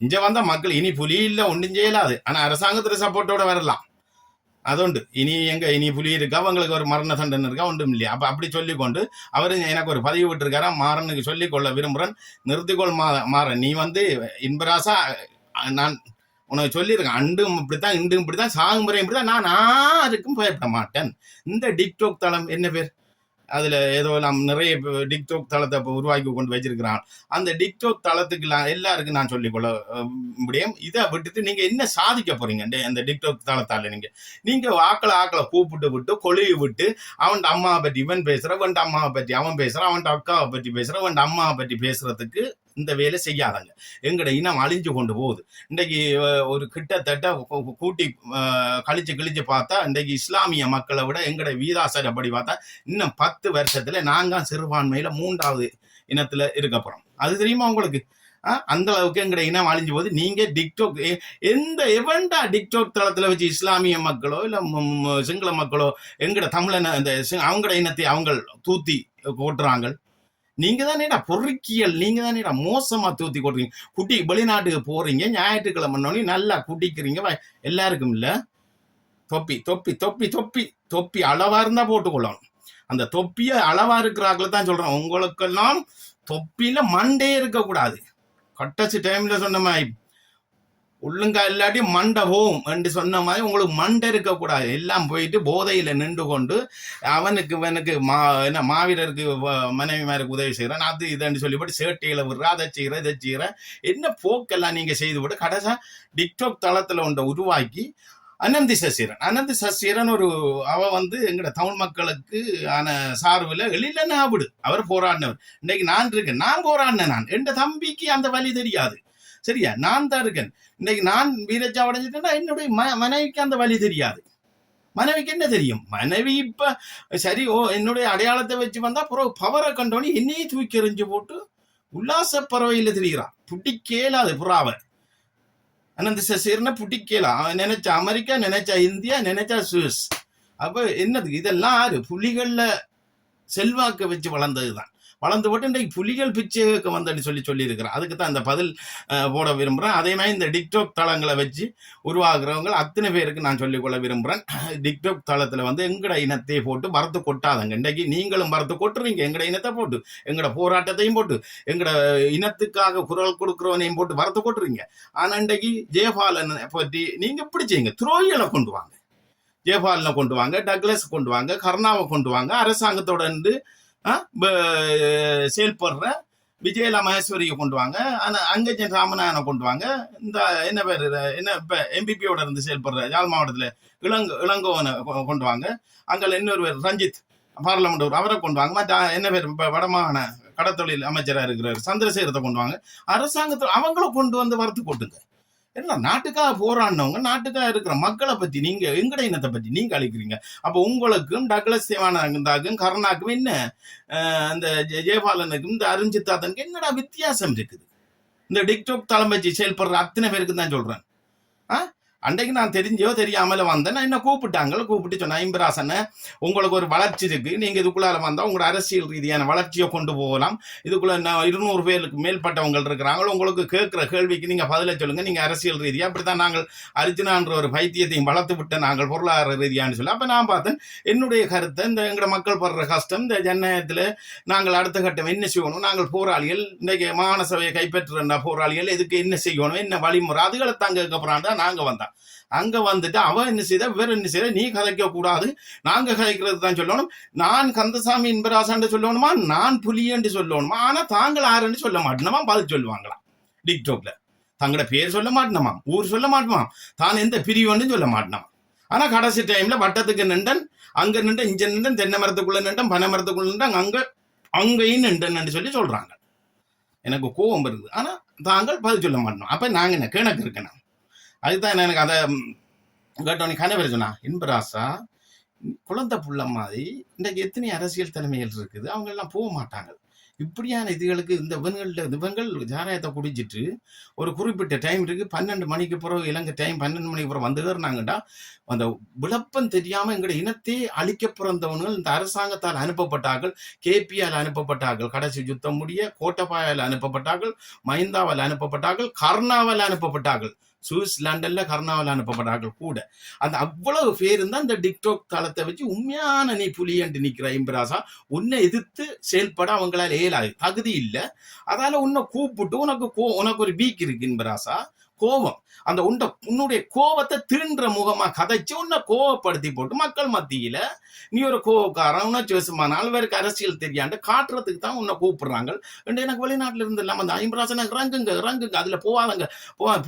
இஞ்ச வந்த மக்கள் இனி புலி இல்லை ஒன்றும் செய்யலாது. ஆனால் அரசாங்கத்தில் சப்போர்ட்டோட வரலாம். அதுண்டு இனி புலி இருக்கா அவங்களுக்கு ஒரு மரண தண்டனை இருக்கா ஒன்றும் இல்லையா. அப்போ அப்படி சொல்லிக்கொண்டு அவர் எனக்கு ஒரு பதிவு விட்டுருக்காரா மாறனுக்கு சொல்லிக்கொள்ள விரும்புகிறேன். நிறுத்திக்கொள் மாறன் நீ இன்பராசா நான் உனக்கு சொல்லியிருக்கேன் அண்டும் இப்படித்தான் இண்டும் இப்படித்தான் சாகுமுறை இப்படித்தான் நான் யாருக்கும் பயப்பட மாட்டேன். இந்த டிக்டாக் தளம் என்ன பேர் அதில் ஏதோ நாம் நிறைய டிக்டாக் தளத்தை இப்போ உருவாக்கி கொண்டு வச்சிருக்கிறான். அந்த டிக்டாக் தளத்துக்கு எல்லாருக்கும் நான் சொல்லிக்கொள்ள முடியும். இதை விட்டுட்டு நீங்கள் என்ன சாதிக்க போறீங்க அந்த டிக்டாக் தளத்தால்? நீங்கள் ஆக்களை கூப்பிட்டு விட்டு கொழுவி விட்டு அவன் அம்மாவை பற்றி இவன் பேசுகிற அவன் அம்மாவை பற்றி அவன் பேசுகிறான் அவன் அக்காவை பற்றி பேசுகிற அவன் அம்மாவை பற்றி பேசுறதுக்கு இந்த வேலை செய்யாதங்க. எங்கட இனம் அழிஞ்சு கொண்டு போகுது. இன்றைக்கு ஒரு கிட்டத்தட்ட கூட்டி கழிச்சு பார்த்தா இன்றைக்கு இஸ்லாமிய மக்களை விட எங்கட வீராசரப்படி பார்த்தா இன்னும் 10 வருஷத்துல நாங்க சிறுபான்மையில 3வது இனத்துல இருக்க போறோம். அது தெரியுமா உங்களுக்கு? அந்த அளவுக்கு எங்கட இனம் அழிஞ்சு போகுது. நீங்க டிக்டாக் எவன்டா டிக்டாக் தளத்துல வச்சு இஸ்லாமிய மக்களோ இல்ல சிங்கள மக்களோ எங்கட தமிழன அந்த அவங்கட இனத்தை அவங்க தூத்தி போட்டுறாங்க. நீங்க தானேடா பொறுக்கியல், நீங்க தானேடா மோசமா தூத்தி கொட்டுறீங்க. குட்டி வெளிநாட்டுக்கு போறீங்க, ஞாயிற்றுக்கிழமை நல்லா குட்டிக்கிறீங்க. எல்லாருக்கும் இல்ல தொப்பி தொப்பி தொப்பி தொப்பி தொப்பி அளவா இருந்தா போட்டுக்கொள்ளணும். அந்த தொப்பிய அளவா இருக்கிறாங்கள தான் சொல்றேன். உங்களுக்கெல்லாம் தொப்பியில மண்டே இருக்கக்கூடாது. கட்டசி டைம்ல சொன்ன மாதிரி உள்ளுங்க இல்லாட்டி மண்டை போகும் என்று சொன்ன மாதிரி உங்களுக்கு மண்டை இருக்கக்கூடாது. எல்லாம் போயிட்டு போதையில நின்று கொண்டு அவனுக்கு என்ன மாவீரருக்கு மனைவிமாருக்கு உதவி செய்கிறேன் அது இதுன்னு சொல்லிவிட்டு சேட்டையில விடுற அதை செய்கிறேன் இதை செய்கிறேன் என்ன போக்கெல்லாம் நீங்க செய்து விட்டு கடைசா டிக்டாக் தளத்துல ஒன்றை உருவாக்கி அனந்தி சசிரன் ஒரு அவ எங்கட தமிழ் மக்களுக்கு ஆன சார்பில் எழிலன்னு ஆவிடு அவர் போராடினவர். இன்னைக்கு நான் இருக்கேன், நான் போராடினேன். நான் என் தம்பிக்கு அந்த வழி தெரியாது. சரியா? நான் தான் இருக்கேன். இன்னைக்கு நான் வீரஜா அடைஞ்சிட்டேன்னா என்னுடைய மனைவிக்கு அந்த வழி தெரியாது. மனைவிக்கு என்ன தெரியும்? மனைவி இப்ப சரி என்னுடைய அடையாளத்தை வச்சு வந்தா பவரை கண்டோனி என்னையே தூக்கி எறிஞ்சு போட்டு உல்லாச பறவையில தெரிகிறான். புட்டிக்கேலாது புறாவை அனந்த சசீர்னா புட்டிக்கேலாம். அவன் நினைச்சா அமெரிக்கா, நினைச்சா இந்தியா, நினைச்சா சுவிஸ். அப்ப என்னது இதெல்லாம் ஆறு புலிகள்ல செல்வாக்க வச்சு வளர்ந்ததுதான். வளர்ந்து போட்டு இன்றைக்கு புலிகள் பிச்சைக்கு வந்தன்னு சொல்லி இருக்கிறான். அதுக்கு தான் இந்த பதில் போட விரும்புகிறேன். அதே மாதிரி இந்த டிக்டாக் தளங்களை வச்சு உருவாக்குறவங்க அத்தனை பேருக்கு நான் சொல்லிக்கொள்ள விரும்புகிறேன். டிக்டாக் தளத்தில் எங்கட இனத்தை போட்டு மரத்து கொட்டாதங்க. இன்றைக்கு நீங்களும் மரத்து கொட்டுறீங்க. எங்கட இனத்தை போட்டு எங்கட போராட்டத்தையும் போட்டு எங்கட இனத்துக்காக குரல் கொடுக்குறவனையும் போட்டு மரத்து கொட்டுறீங்க. ஆனால் இன்றைக்கு ஜெயபாலன் பற்றி நீங்கள் இப்படி செய்யுங்க. துரோகிகளை கொண்டு வாங்க, ஜெயபாலனை கொண்டு வாங்க, டக்ளஸ் கொண்டு வாங்க, கருணாவை கொண்டு வாங்க, அரசாங்கத்தோட செயல்படுற விஜயலா மகேஸ்வரியை கொண்டு வாங்க, அங்கஜன் ராமநாதனை கொண்டு வாங்க, இந்த என்ன பேர் என்ன இப்ப எம்பிபியோட இருந்து செயல்படுற யாழ் மாவட்டத்துல இளங்கோவனை கொண்டு வாங்க, அங்கே இன்னொரு பேர் ரஞ்சித் பார்லமெண்ட் அவரை கொண்டு வாங்க, மற்ற என்ன பேர் இப்ப வடமாகாண கடத்தொழில் அமைச்சராக இருக்கிறார் சந்திரசேகரத்தை கொண்டு வாங்க. அரசாங்கத்தில் அவங்கள கொண்டு வரத்து போட்டுங்க. என்ன நாட்டுக்காக போராடினவங்க, நாட்டுக்காக இருக்கிற மக்களை பத்தி நீங்க எங்கட இனத்தை பத்தி நீங்க அழிக்கிறீங்க. அப்போ உங்களுக்கும் டக்ளஸ் தேவானந்தாக்கும் கருணாக்கும் என்ன இந்த ஜெயபாலனுக்கும் இந்த அரிஞ்சித்தாத்தனுக்கு என்னடா வித்தியாசம் இருக்குது? இந்த டிக்டாக் தளம் வச்சு செயல்படுற அத்தனை பேருக்கு தான் சொல்றேன். அன்றைக்கு நான் தெரிஞ்சோ தெரியாமல வந்தேன். என்ன கூப்பிட்டு சொன்னேன், இம்பராசனை உங்களுக்கு ஒரு வளர்ச்சி இருக்கு, நீங்க இதுக்குள்ளார வந்தா உங்களோட அரசியல் ரீதியான வளர்ச்சியை கொண்டு போகலாம். இதுக்குள்ள 200 பேருக்கு மேற்பட்டவங்க இருக்கிறாங்க. உங்களுக்கு கேட்கிற கேள்விக்கு நீங்க பதில சொல்லுங்க. நீங்க அரசியல் ரீதியா அப்படித்தான் நாங்கள் அர்ஜுனான்ற ஒரு பைத்தியத்தையும் வளர்த்து விட்டு நாங்கள் பொருளாதார ரீதியான்னு சொல்லி அப்ப நான் பார்த்தேன் என்னுடைய கருத்தை இந்த எங்கட மக்கள் படுற கஷ்டம், இந்த ஜனநாயகத்துல நாங்கள் அடுத்த கட்டம் என்ன செய்யணும், நாங்கள் போராளிகள் இன்றைக்கு மாகாண சபையை கைப்பற்றுற போராளிகள் எதுக்கு என்ன செய்யணும், என்ன வழிமுறை அதுகளை தாங்க கேட்கப்படாண்டா நாங்க வந்தோம். அங்க வந்துட்டு அவன் என்ன செய்த வேற என்ன செய்த நீ கதைக்க கூடாது, நாங்க கதைக்கிறது தான் சொல்லணும். நான் கந்தசாமி இன்பராசான்னு சொல்லணுமா, நான் புலியன்னு சொல்லணுமா, ஆனா தாங்கள் ஆறுன்னு சொல்ல மாட்டேனமா பதில் சொல்லுவாங்களாம். டிக்டாக்ல தங்களோட பேர் சொல்ல மாட்டேனமா, ஊர் சொல்ல மாட்டோமா, தான் எந்த பிரிவுன்னு சொல்ல மாட்டேனமா. ஆனா கடைசி டைம்ல வட்டத்துக்கு நின்றன், அங்க நின்று இஞ்ச நின்றன், தென்னை மரத்துக்குள்ள நின்றன், பனை மரத்துக்குள்ள நின்றன், அங்கேயும் நின்றன்னு சொல்லி சொல்றாங்க. எனக்கு கோபம் வருது. ஆனா தாங்கள் பதில் சொல்ல மாட்டோம். அப்ப நாங்க என்ன கிணக்கு இருக்கணும். அதுதான் எனக்கு அதை கேட்டோன்னே கனவர் சொன்னா, இன்பராசா குழந்தை புள்ள மாதிரி இன்றைக்கு எத்தனை அரசியல் தலைமைகள் இருக்குது, அவங்க எல்லாம் போக மாட்டாங்க. இப்படியான இதுகளுக்கு இந்த இவங்கள் சாராயத்தை குடிச்சிட்டு ஒரு குறிப்பிட்ட டைம் இருக்கு 12 மணிக்கு பிறகு இலங்கை டைம் 12 மணிக்கு பிறகு வந்துடுறாங்கடா. அந்த விளப்பம் தெரியாம எங்களுடைய இனத்தை அழிக்க பிறந்தவர்கள் இந்த அரசாங்கத்தால் அனுப்பப்பட்டார்கள், கேபியால் அனுப்பப்பட்டார்கள், கடைசி யுத்தம் முடிய கோட்டபாயால் அனுப்பப்பட்டார்கள், மைந்தாவால் அனுப்பப்பட்டார்கள், கர்ணாவால் அனுப்பப்பட்டார்கள், சுவிஸ் லண்டன்ல கர்ணாவால் அனுப்பப்பட்டார்கள் கூட. அந்த அவ்வளவு பேர் இருந்தா இந்த டிக்டாக் தளத்தை வச்சு உண்மையான நீ புலி என்று நிக்கிற இம்பிராசா, உன்னை எதிர்த்து செயல்பட அவங்களால ஏலாது, தகுதி இல்லை. அதால உன்னை கூப்பிட்டு உனக்கு ஒரு வீக் இருக்கு இம்பிராசா, கோபம். அந்த உன்னுடைய கோபத்தை தீன்ற முகமா கதைச்சு உன்னை கோவப்படுத்தி போட்டு மக்கள் மத்தியில நீ ஒரு கோவக்காரன், உணர்ச்சி வசமான நால்வருக்கு அரசியல் தெரியாண்டு காட்டுறதுக்கு தான் உன்னை கூப்பிடுறாங்க. எனக்கு வெளிநாட்டுல இருந்து இல்லாம அந்த ஐம்பராசனை இறங்குங்க, அதுல போவாங்க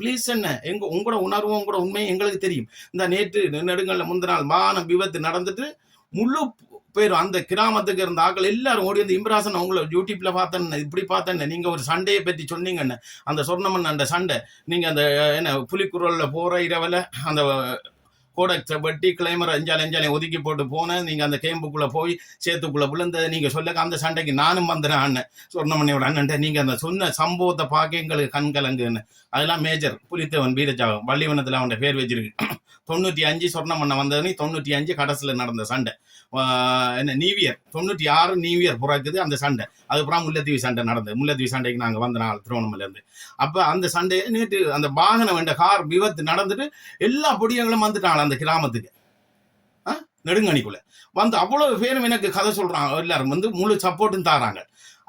ப்ளீஸ். என்ன உங்களோட உணர்வு உங்களோட உண்மை எங்களுக்கு தெரியும். இந்த நேற்று நெடுங்கல்ல முந்தின நாள் வாகனம் விபத்து நடந்துட்டு முழு பேரும் அந்த கிராமத்துக்கு இருந்த ஆக்கள் எல்லாரும் ஓடி வந்து இம்ராசன் உங்களை யூடியூப்ல பார்த்தேன், இப்படி பார்த்தேன், நீங்க ஒரு சண்டையை பற்றி சொன்னீங்கன்னு, அந்த சொர்ணமன் அந்த சண்டை, நீங்க அந்த என்ன புலிக்குரல்ல போற இரவுல அந்த கோடக்ஸை வெட்டி கிளைமர் அஞ்சாலையும் ஒதுக்கி போட்டு போனேன், நீங்க அந்த கேம்புக்குள்ள போய் சேத்துக்குள்ள விழுந்தது நீங்க சொல்ல, அந்த சண்டைக்கு நானும் வந்தேன் அண்ணன் சொர்ணமணியோட அண்ணன். நீங்க அந்த சொன்ன சம்பவத்தை பார்க்க எங்களுக்கு கண்கலங்குன்னு. அதெல்லாம் மேஜர் புலித்தேவன் வீரஜாகம் வள்ளிவனத்துல அவன் பேர் வச்சிருக்கு. 95 சொர்ணமண்ண வந்ததுன்னு 95 கடைசியில் நடந்த சண்டை. என்ன நியூஇயர் 96 நியூஇயர் பிறக்குது அந்த சண்டை. அதுக்கப்புறம் முல்லைத்தீவு சண்டை நடந்தது. முல்லைத்தீவு சண்டைக்கு நாங்கள் வந்த நாள் திருவண்ணாமலையில இருந்து. அப்போ அந்த சண்டையை நேற்று அந்த வாகனம் வேண்ட கார் விபத்து நடந்துட்டு எல்லா பொடியங்களும் வந்துட்டாங்க அந்த கிராமத்துக்கு நெடுங்கணிக்குள்ள வந்து. அவ்வளவு பேரும் எனக்கு கதை சொல்றாங்க, எல்லாரும் வந்து முழு சப்போர்ட்டும் தாராங்க.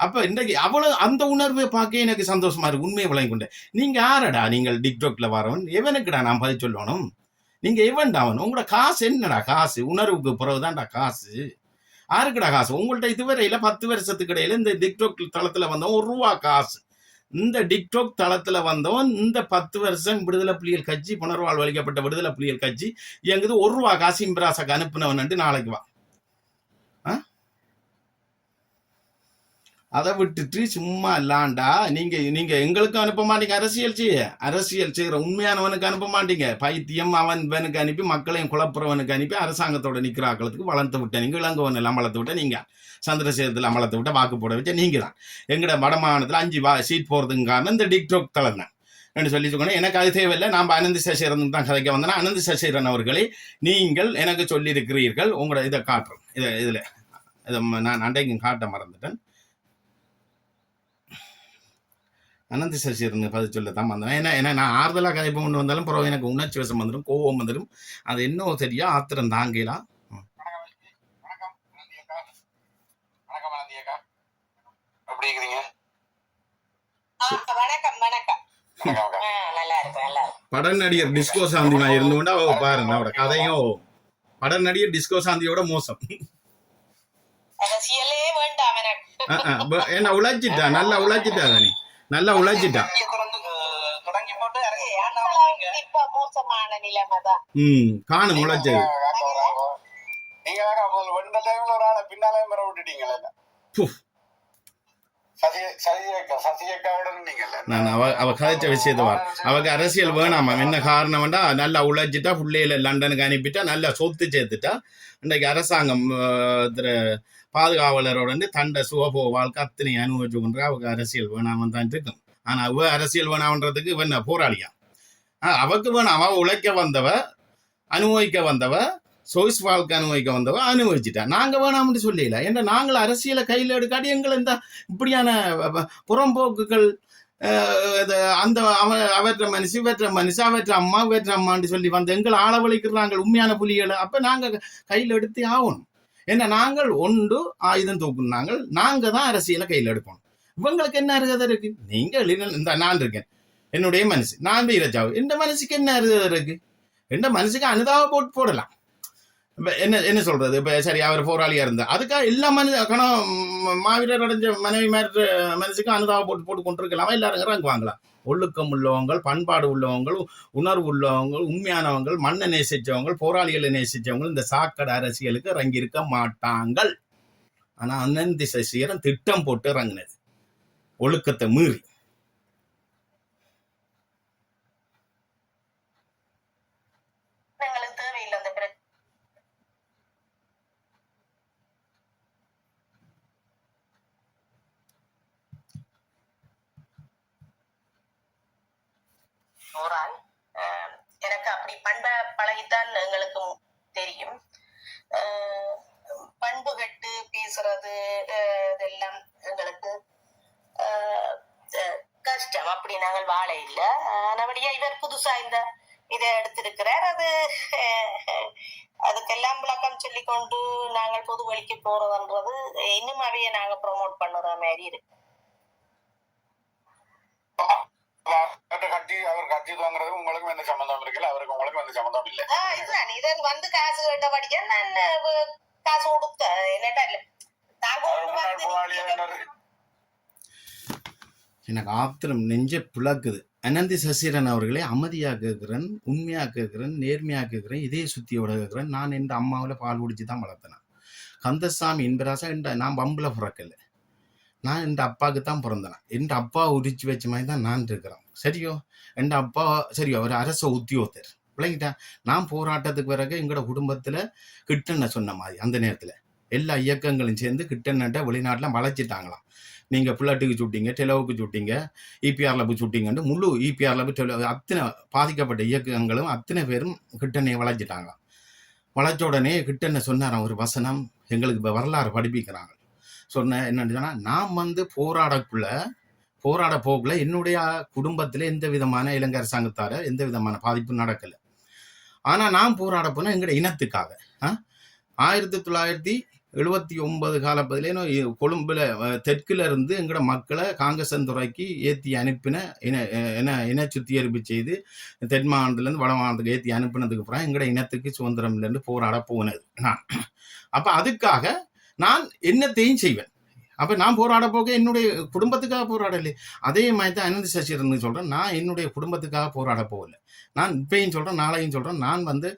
அப்ப இன்றைக்கு அவ்வளவு அந்த உணர்வை பார்க்க எனக்கு சந்தோஷமா இருக்கு. உண்மையை விளங்கி கொண்டேன். நீங்க யாரடா நீங்கள் டிக்டாக்ல வரவன்? எவனுக்குடா நான் பதில் சொல்லணும்? நீங்க எவன்டா அவன்? உங்களோட காசு என்னடா? காசு உணர்வுக்கு பிறகுதான்டா காசு. யாருக்குடா காசு? உங்கள்கிட்ட இதுவரையில 10 வருஷத்துக்கு இடையில இந்த டிக்டாக் தளத்துல வந்தவன் ₹1 காசு. இந்த டிக்டாக் தளத்துல வந்தவன் இந்த 10 வருஷம் விடுதலை புலிகள் கட்சி, புனர்வாழ்வு அளிக்கப்பட்ட விடுதலை புலிகள் கட்சி எங்குது ₹1 காசு இம்பிராசாக்கு அனுப்புனவன் நாளைக்கு வா. அதை விட்டுட்டு சும்மா இல்லாண்டா நீங்க எங்களுக்கு அனுப்ப மாட்டீங்க. அரசியல் செய்யற உண்மையானவனுக்கு அனுப்ப மாட்டீங்க. பைத்தியம் அவனுக்கு அனுப்பி மக்களையும் குழப்புறவனுக்கு அனுப்பி அரசாங்கத்தோட நிக்கிறாக்களுக்கு வளர்த்து விட்ட நீங்க, இளங்கவன் எல்லாம் வளர்த்து விட்ட நீங்க, சந்திரசேகரத்தில் அமலத்தை விட்ட வாக்கு போட வச்ச நீங்க தான். எங்கட வடமாநிலத்தில் 5 சீட் போறதுக்கு காரணம் இந்த டிக்டாக் தளம் தான் என்று சொல்லி சொன்னேன். எனக்கு அது தேவையில்லை. நான் அனந்த் சசிரன் தான் கதைக்க வந்தேன்னா, அனந்த் சசிரன் அவர்களே நீங்கள் எனக்கு சொல்லி இருக்கிறீர்கள். உங்களோட இதை காட்டுறேன். இதை நான் அண்டைக்கும் காட்ட மறந்துட்டேன். அனந்த் சசிரன் பதில் சொல்ல தான் வந்தேன். ஏன்னா நான் ஆறுதலாக கதைப்பு கொண்டு வந்தாலும் பிறகு எனக்கு உணர்ச்சி வசம் வந்துடும், கோபம் வந்துடும். அது என்ன தெரியா ஆத்திரம் தாங்கலாம். பட நடிகர் டிஸ்கோ சாந்தி இருந்துകൊണ്ടാ பாருங்க அவட கதையும். பட நடிகர் டிஸ்கோ சாந்தியோட மோசம். ஏன்னா உழைச்சிட்டா, நல்லா உழைச்சிட்டா, நீ நல்லா உழைச்சிட்டா. காணும் உழைச்சது. அவ கதைச்ச விஷயத்த அவக்கு அரசியல் வேணாமா? என்ன காரணம் வேண்டா? நல்லா உழைச்சிட்டா, பிள்ளையில லண்டனுக்கு அனுப்பிட்டா, நல்லா சொத்து சேர்த்துட்டா. இன்றைக்கு அரசாங்கம் பாதுகாவலரோட தண்டை சுகபோ வாழ்க்கை அத்தனை அனுபவிச்சு கொண்டு அவக்கு அரசியல் வேணாமன் தான் இருக்கும். ஆனா அவ அரசியல் வேணாமன்றதுக்கு இவன் போராளியா? அவக்கு வேணாம். அவ உழைக்க வந்தவ, அனுபவிக்க வந்தவ, சொய்ஸ் வாழ்க்கை அனுபவிக்க வந்தவ அனுபவிச்சுட்டா. நாங்க வேணாம்னு சொல்லல. ஏன்னா நாங்கள் அரசியலை கையில் எடுக்காட்டி எங்களை இந்த இப்படியான புறம்போக்குகள் அந்த அவற்ற மனுஷி அவற்ற அம்மான்னு சொல்லி வந்த எங்களை ஆளவழிக்கிறாங்க உண்மையான புலிகளை. அப்ப நாங்க கையில் எடுத்து ஆகணும். ஏன்னா நாங்கள் ஒன்று ஆயுதம் தூக்குனாங்க. நாங்க தான் அரசியலை கையில் எடுக்கணும். இவங்களுக்கு என்ன அருகதை இருக்கு? நீங்க இந்த நான் இருக்கேன், என்னுடைய மனசு, நான் வீரஜாவு, இந்த மனசுக்கு என்ன அருகதை இருக்கு? எந்த மனசுக்கு அனுதாப போட்டு போடலாம். என்ன சொல்றது? இப்ப சரி அவர் போராளியா இருந்தா அதுக்காக எல்லா மாவீரர் அடைஞ்ச மனைவி மாதிரி மனசுக்கு அனுதாப போட்டு கொண்டிருக்கலாமா? எல்லாரும் இறங்குவாங்களா? ஒழுக்கம் உள்ளவங்கள், பண்பாடு உள்ளவங்கள், உணர்வு உள்ளவங்கள், உண்மையானவங்கள், மண்ணை நேசிச்சவங்க, போராளிகளை நேசிச்சவங்க இந்த சாக்கடை அரசியலுக்கு இறங்கியிருக்க மாட்டாங்கள். ஆனா அனந்த் சசிரன் திட்டம் போட்டு இறங்கினது ஒழுக்கத்தை மீறி. ஆனபடியா இவர் புதுசா இந்த இதை எடுத்திருக்கிறார். அதுக்கெல்லாம் விளக்கம் சொல்லிக்கொண்டு நாங்கள் பொது வழிக்கு போறதுன்றது இன்னும் அவைய நாங்க ப்ரொமோட் பண்ணுற மாதிரி இருக்கு. அவர் கட்சி வாங்குறது உங்களுக்கும் எந்த சம்பந்தம் இருக்குல்ல, அவருக்கு உங்களுக்கும் எந்த சம்பந்தம் இல்ல. இதுதான் இதன் வந்து காசு கேட்டபடியா நான் காசு கொடுத்த என்னட்டா இல்ல எனக்கு ஆத்திரம் நெஞ்ச பிளக்குது. அனந்தி சசிரன் அவர்களே, அமைதியா கேட்கிறேன், உண்மையா கேட்கிறேன், நேர்மையா கேட்கிறேன், இதே சுத்தியோட கேட்கிறேன். நான் என் அம்மாவில் பால் குடிச்சு தான் வளர்த்தேன். கந்தசாமி இன்பராசா நான் பம்பில் பிறக்கல, நான் என் அப்பாவுக்கு தான் பிறந்தேன். என் அப்பா உரிச்சு வச்ச மாதிரி தான் நான் இருக்கிறேன். சரியோ, என் அப்பா சரியோ ஒரு அரச உத்தியோகத்தர் விளங்கிட்டேன். நான் போராட்டத்துக்கு பிறகு எங்களோட குடும்பத்தில் கிட்டண்ண சொன்ன மாதிரி அந்த நேரத்தில் எல்லா இயக்கங்களும் சேர்ந்து கிட்டண்ணட்ட வெளிநாட்டில் வளைச்சிட்டாங்களாம். நீங்கள் பிள்ளாட்டுக்கு சுட்டிங்க, டெலவுக்கு சுட்டிங்க, இபிஆரில் போய் சுட்டிங்கன்னு முழு இபிஆரில் போய் அத்தனை பாதிக்கப்பட்ட இயக்கங்களும் அத்தனை பேரும் கிட்டண்ணையை வளைச்சிட்டாங்களாம். வளைச்ச உடனே கிட்டண்ண சொன்னாராம் ஒரு வசனம், எங்களுக்கு இப்போ வரலாறு படிப்பிக்கிறாங்க. சொன்ன என்னன்னு சொன்னால், நான் வந்து போராட போக்குல என்னுடைய குடும்பத்தில் எந்த விதமான இலங்கை அரசாங்கத்தால் எந்த விதமான பாதிப்பும் நடக்கலை. ஆனால் நான் போராட போனால் எங்களோட இனத்துக்காக 1979 காலப்பதிலே கொழும்புல தெற்குல இருந்து எங்களோட மக்களை காங்கசந்துறைக்கு ஏற்றி அனுப்பின இன சுத்திகரிப்பு செய்து தென் மாநிலத்திலேருந்து வட மாநிலத்துக்கு ஏற்றி அனுப்பினதுக்கு அப்புறம் எங்களோட இனத்துக்கு சுதந்திரம் இல்லைன்னு போராட போனது நான். அப்போ அதுக்காக நான் என்னத்தையும் செய்வேன். அப்போ நான் போராட போக என்னுடைய குடும்பத்துக்காக போராடலை. அதே மாதிரி தான் அனந்தி சசிரன் சொல்கிறேன், நான் என்னுடைய குடும்பத்துக்காக போராட போகல. நான் இப்பையும் சொல்கிறேன், நாளையும் சொல்கிறேன். நான் வந்து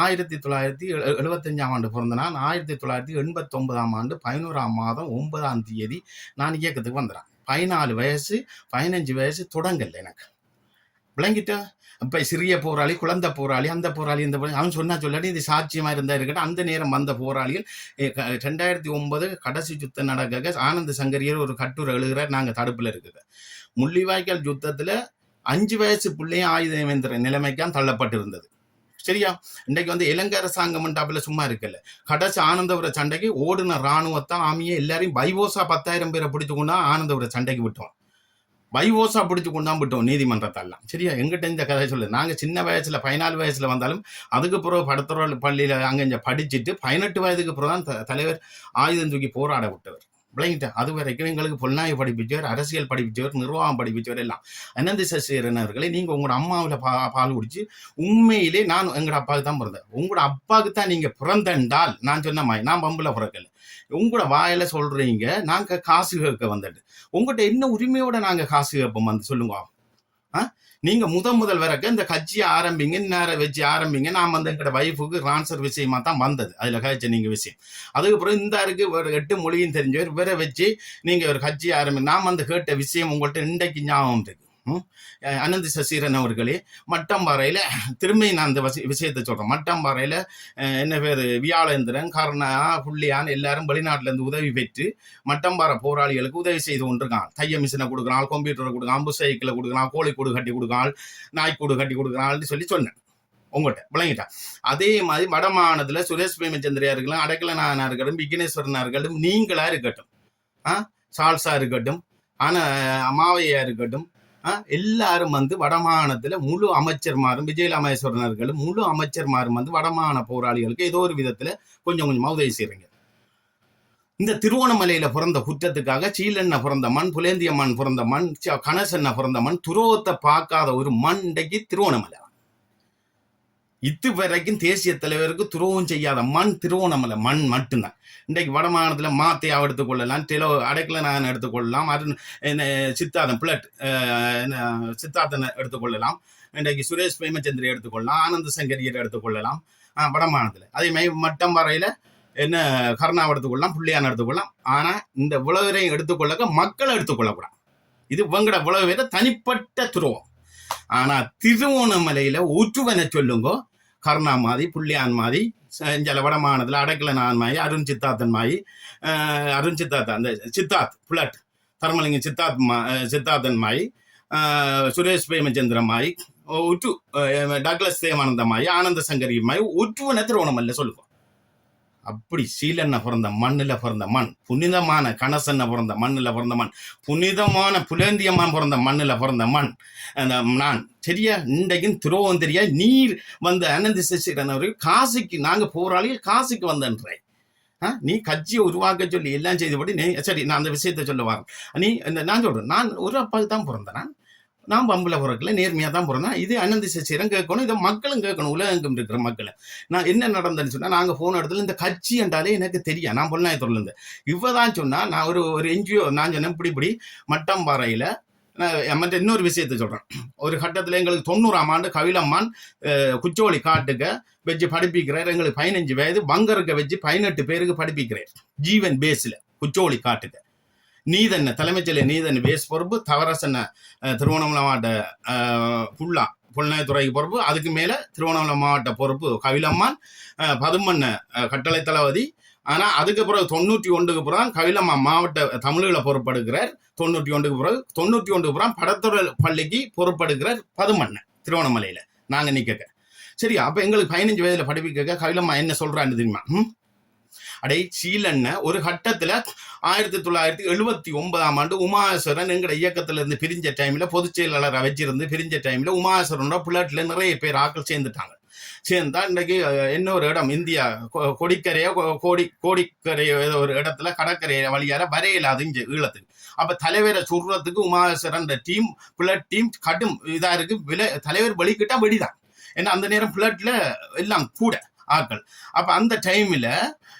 1975ஆம் ஆண்டு பிறந்த நான் 1989ஆம் ஆண்டு 11ஆம் மாதம் 9ஆம் தேதி நான் இயக்கத்துக்கு வந்துடுறேன். 14 வயசு 15 வயசு தொடங்கல எனக்கு விளங்கிட்டா. இப்போ சிறிய போராளி, குழந்தை போராளி, அந்த போராளி, இந்த போராளி அவன் சொல்லாட்டி இது சாட்சியமாக இருந்தால் இருக்கட்டும். அந்த நேரம் வந்த போராளிகள் 2009 கடைசி யுத்தம் நடக்க ஆனந்த சங்கரியர் ஒரு கட்டுரை எழுதுகிறார். நாங்கள் தடுப்பில் இருக்குது. முள்ளிவாய்க்கால் யுத்தத்தில் 5 வயசு பிள்ளையும் ஆயுதம் என்ற நிலைமைக்கான் தள்ளப்பட்டிருந்தது. சரியா, இன்றைக்கு வந்து இலங்கை அரசாங்கம் டாப்பில் சும்மா இருக்கல. கடைசி ஆனந்தபுர சண்டைக்கு ஓடுன இராணுவத்தான் ஆமியை எல்லாரையும் பைவோசா 10,000 பேரை பிடிச்சு கொண்டா ஆனந்தபுர சண்டைக்கு விட்டோம். பைவோசா பிடிச்சு கொண்டான் விட்டோம் நீதிமன்றத்தெல்லாம். சரியா, எங்கிட்ட இந்த கதை சொல்லு. நாங்கள் சின்ன வயசுல 14 வயசுல வந்தாலும் அதுக்கு பிறகு படத்துற பள்ளியில் அங்கே படிச்சுட்டு 18 வயதுக்கு பிறகு தான் தலைவர் ஆயுதம் தூக்கி போராட விட்டவர் விளங்கிட்டேன். அது வரைக்கும் எங்களுக்கு பொன்னாய் படிப்பிச்சவர், அரசியல் படிப்பிச்சவர், நிர்வாகம் படிப்பிச்சவர் எல்லாம். அனந்தி சசிரன் அவர்களே, நீங்கள் உங்களோட அம்மாவில் பால் குடிச்சு உண்மையிலே நான் எங்களோட அப்பாவுக்கு தான் பிறந்தேன். உங்களோட அப்பாவுக்கு தான் நீங்கள் பிறந்தால் நான் சொன்ன மாதிரி நான் பம்பில் பிறக்கல. உங்களோட வாயில சொல்றீங்க நாங்கள் காசு கேட்க வந்துட்டு. உங்கள்கிட்ட என்ன உரிமையோட நாங்கள் காசு கேட்போம் வந்து சொல்லுங்க. நீங்க முதல் வரைக்கும் இந்த கட்சியை ஆரம்பிங்க, நேரம் வச்சு ஆரம்பிங்க. நான் வந்து எங்கட வைஃபுக்கு ட்ரான்ஸ்ஃபர் விஷயமா தான் வந்தது. அதுல கழிச்ச நீங்க விஷயம். அதுக்கப்புறம் இந்த இருக்கு ஒரு 8 மொழியும் தெரிஞ்சவர் வேற வச்சு நீங்க ஒரு கட்சியை ஆரம்பிங்க. நான் வந்து கேட்ட விஷயம் உங்கள்கிட்ட இன்றைக்கு ஞாபகம் இருக்கு. அனந்தி சசிரன் அவர்களே, மட்டம்பாறையில் திரும்பி நான் அந்த விஷயத்தை சொல்கிறேன். மட்டம்பாறையில் என்ன பேர் வியாழேந்திரன், கர்ணா, புள்ளியான் எல்லாரும் வெளிநாட்டிலேருந்து உதவி பெற்று மட்டம்பாறை போராளிகளுக்கு உதவி செய்து கொண்டிருக்கான். தைய மிஷினை கொடுக்குறான், கம்ப்யூட்டரை கொடுக்குறான், அம்பு சைக்கிளை கொடுக்குறான், கோழிக்கூடு கட்டி கொடுக்குறான், நாய்க்கூடு கட்டி கொடுக்குறான்னு சொல்லி சொன்னேன் உங்கள்கிட்ட விளங்கிட்டா. அதே மாதிரி வடமாநிலத்தில் சுரேஷ் பிரேமச்சந்திரியா இருக்கலாம், அடக்கல நானா இருக்கட்டும், விக்னேஸ்வரனா இருக்கட்டும், நீங்களா இருக்கட்டும், சால்சா இருக்கட்டும், மாவையா இருக்கட்டும், எல்லாரும் வந்து வடமாநிலத்தில் முழு அமைச்சர்மாரும் விஜயலாமேஸ்வரனர்களும் முழு அமைச்சர்மாரும் வந்து வடமாநில போராளிகளுக்கு ஏதோ ஒரு விதத்துல கொஞ்சம் கொஞ்சமா உதவி செய்றீங்க. இந்த திருவோணமலையில பிறந்த குற்றத்துக்காக சீலண்ண பிறந்த மண், புலேந்தியம்மன் பிறந்த மண், கணேசண்ண பிறந்த மண், துரோகத்தை பார்க்காத ஒரு மண் இன்றைக்கு திருவோணமலை. இது வரைக்கும் தேசிய தலைவருக்கு துரோகம் செய்யாத மண் திருவோணமலை மண் மட்டும்தான். இன்றைக்கு வடமாநிலத்தில் மாத்தையாவை எடுத்துக்கொள்ளலாம், அடைக்கல நான் எடுத்துக்கொள்ளலாம், சித்தார்த்தன் பிளட் சித்தார்த்தனை எடுத்துக்கொள்ளலாம், இன்றைக்கு சுரேஷ் பிரேமச்சந்திரி எடுத்துக்கொள்ளலாம், ஆனந்த சங்கரியர் எடுத்துக்கொள்ளலாம் வடமாநிலத்தில். அதே மாதிரி மட்டம்பாறையில் என்ன கர்ணாவை எடுத்துக்கொள்ளலாம், புள்ளியான எடுத்துக்கொள்ளலாம். ஆனால் இந்த உழவரையும் எடுத்துக்கொள்ளக்க மக்களை எடுத்துக்கொள்ளக்கூடாது. இது இவங்கட உழவரை தனிப்பட்ட துரோகம். ஆனா திருவோணமலையில ஒற்றுவனை சொல்லுங்க, கர்ணா மாதிரி, புள்ளியான் மாதிரி, இஞ்சல வடமானதுல அடக்கலனான் மாதிரி, அருண் சித்தார்த்தன் மாதிரி, அருண் சித்தார்த்தன் அந்த சித்தார்த் புலட் தர்மலிங்க சித்தார்த்தன் மாதிரி, சுரேஷ் பிரேமச்சந்திரன் மாதிரி, டக்ளஸ் தேவானந்த மாதிரி, ஆனந்த சங்கரி மாதிரி ஒற்றுவனை திருவோணமலையில சொல்லுங்க. அப்படி சீலன்ன பிறந்த மண்ணில் பிறந்த மண், புனிதமான கணசன்ன பிறந்த மண்ணில் பிறந்த மண், புனிதமான புலேந்தியம்மான் பிறந்த மண்ணில் பிறந்த மண் நான். சரியா? இன்றைக்கும் துரோகம் தெரியா நீர் வந்து அனந்தி சசிகரன் காசிக்கு, நாங்கள் போராளிகள் காசிக்கு வந்தன்றே. நீ கட்சியை உருவாக்க சொல்லி எல்லாம் செய்தபடி சரி, நான் அந்த விஷயத்த சொல்ல வரேன். நீ நான் சொல்றேன், நான் ஒரு அப்பாவுக்கு தான் பிறந்தேன். நான் பம்புல பிறக்கல, நேர்மையாக தான் பிறந்தேன். இது அனந்தி சசிகரன் கேட்கணும், இதை மக்களும் கேட்கணும், உலகெங்கும் இருக்கிற மக்களை. நான் என்ன நடந்தேன்னு சொன்னால், நாங்கள் போன இடத்துல இந்த கட்சி என்றாலே எனக்கு தெரியும். நான் பொள்ளாயத்தூர்ல இருந்தேன். இவதான் சொன்னா, நான் ஒரு என்ஜிஓ நான் சொன்னேன், இப்படி மட்டம்பாறையில் மற்ற இன்னொரு விஷயத்த சொல்றேன். ஒரு கட்டத்தில் எங்களுக்கு 90ஆம் ஆண்டு கவிலம்மான் குச்சோலி காட்டுக்க வச்சு படிப்பிக்கிறார். எங்களுக்கு 15 வயது பங்கருக்க வச்சு 18 பேருக்கு படிப்பிக்கிறார் ஜீவன் பேஸ்ல குச்சோலி காட்டுக்க. நீதன் தலைமைச் செயலர் நீதன் பேஸ் பொறுப்பு, தவரசன திருவண்ணாமலை மாவட்ட புள்ளாயத்துறைக்கு பொறுப்பு, அதுக்கு மேல திருவண்ணாமலை மாவட்ட பொறுப்பு கவிலம்மான், பதுமண்ண கட்டளை தளபதி. ஆனா அதுக்கு பிறகு 91க்கு பிறகு கவிலம்மா மாவட்ட தமிழீழ பொறுப்படுகிறார். 91க்கு பிறகு 91 பிறகு படத்துறை பள்ளிக்கு பொறுப்படுகிறார் பதுமண்ண திருவண்ணாமலையில நாங்க நிக்க. சரியா? அப்ப எங்களுக்கு 15 வயதுல படிப்பிக்க கவிலம்மா என்ன சொல்றான்னு தெரியுமா? அடே சீலன்ன ஒரு கட்டத்துல 1979ஆம் ஆண்டு உமாசரன் எங்கட இயக்கத்துல இருந்து பிரிஞ்ச டைம்ல, பொதுச் செயலாளரை வச்சிருந்து பிரிஞ்ச டைம்ல உமாசரனோட பிள்ளைட்ல நிறைய பேர் ஆக்கள் சேர்ந்துட்டாங்க. சேர்ந்தா இன்றைக்கு இன்னொரு இடம் இந்தியா கொடிக்கரையோ கோடிக்கரையோ ஏதோ ஒரு இடத்துல கடற்கரைய வழியார வரையிலாது இங்க ஈழத்துக்கு. அப்ப தலைவரை சுடுறதுக்கு உமாசரன் டீம் பிளட் டீம் கடும் இதா இருக்கு. தலைவர் வெளிக்கிட்டா வெடிதான். ஏன்னா அந்த நேரம் பிளட்ல எல்லாம் கூட ஆக்கள். அப்ப அந்த டைம்ல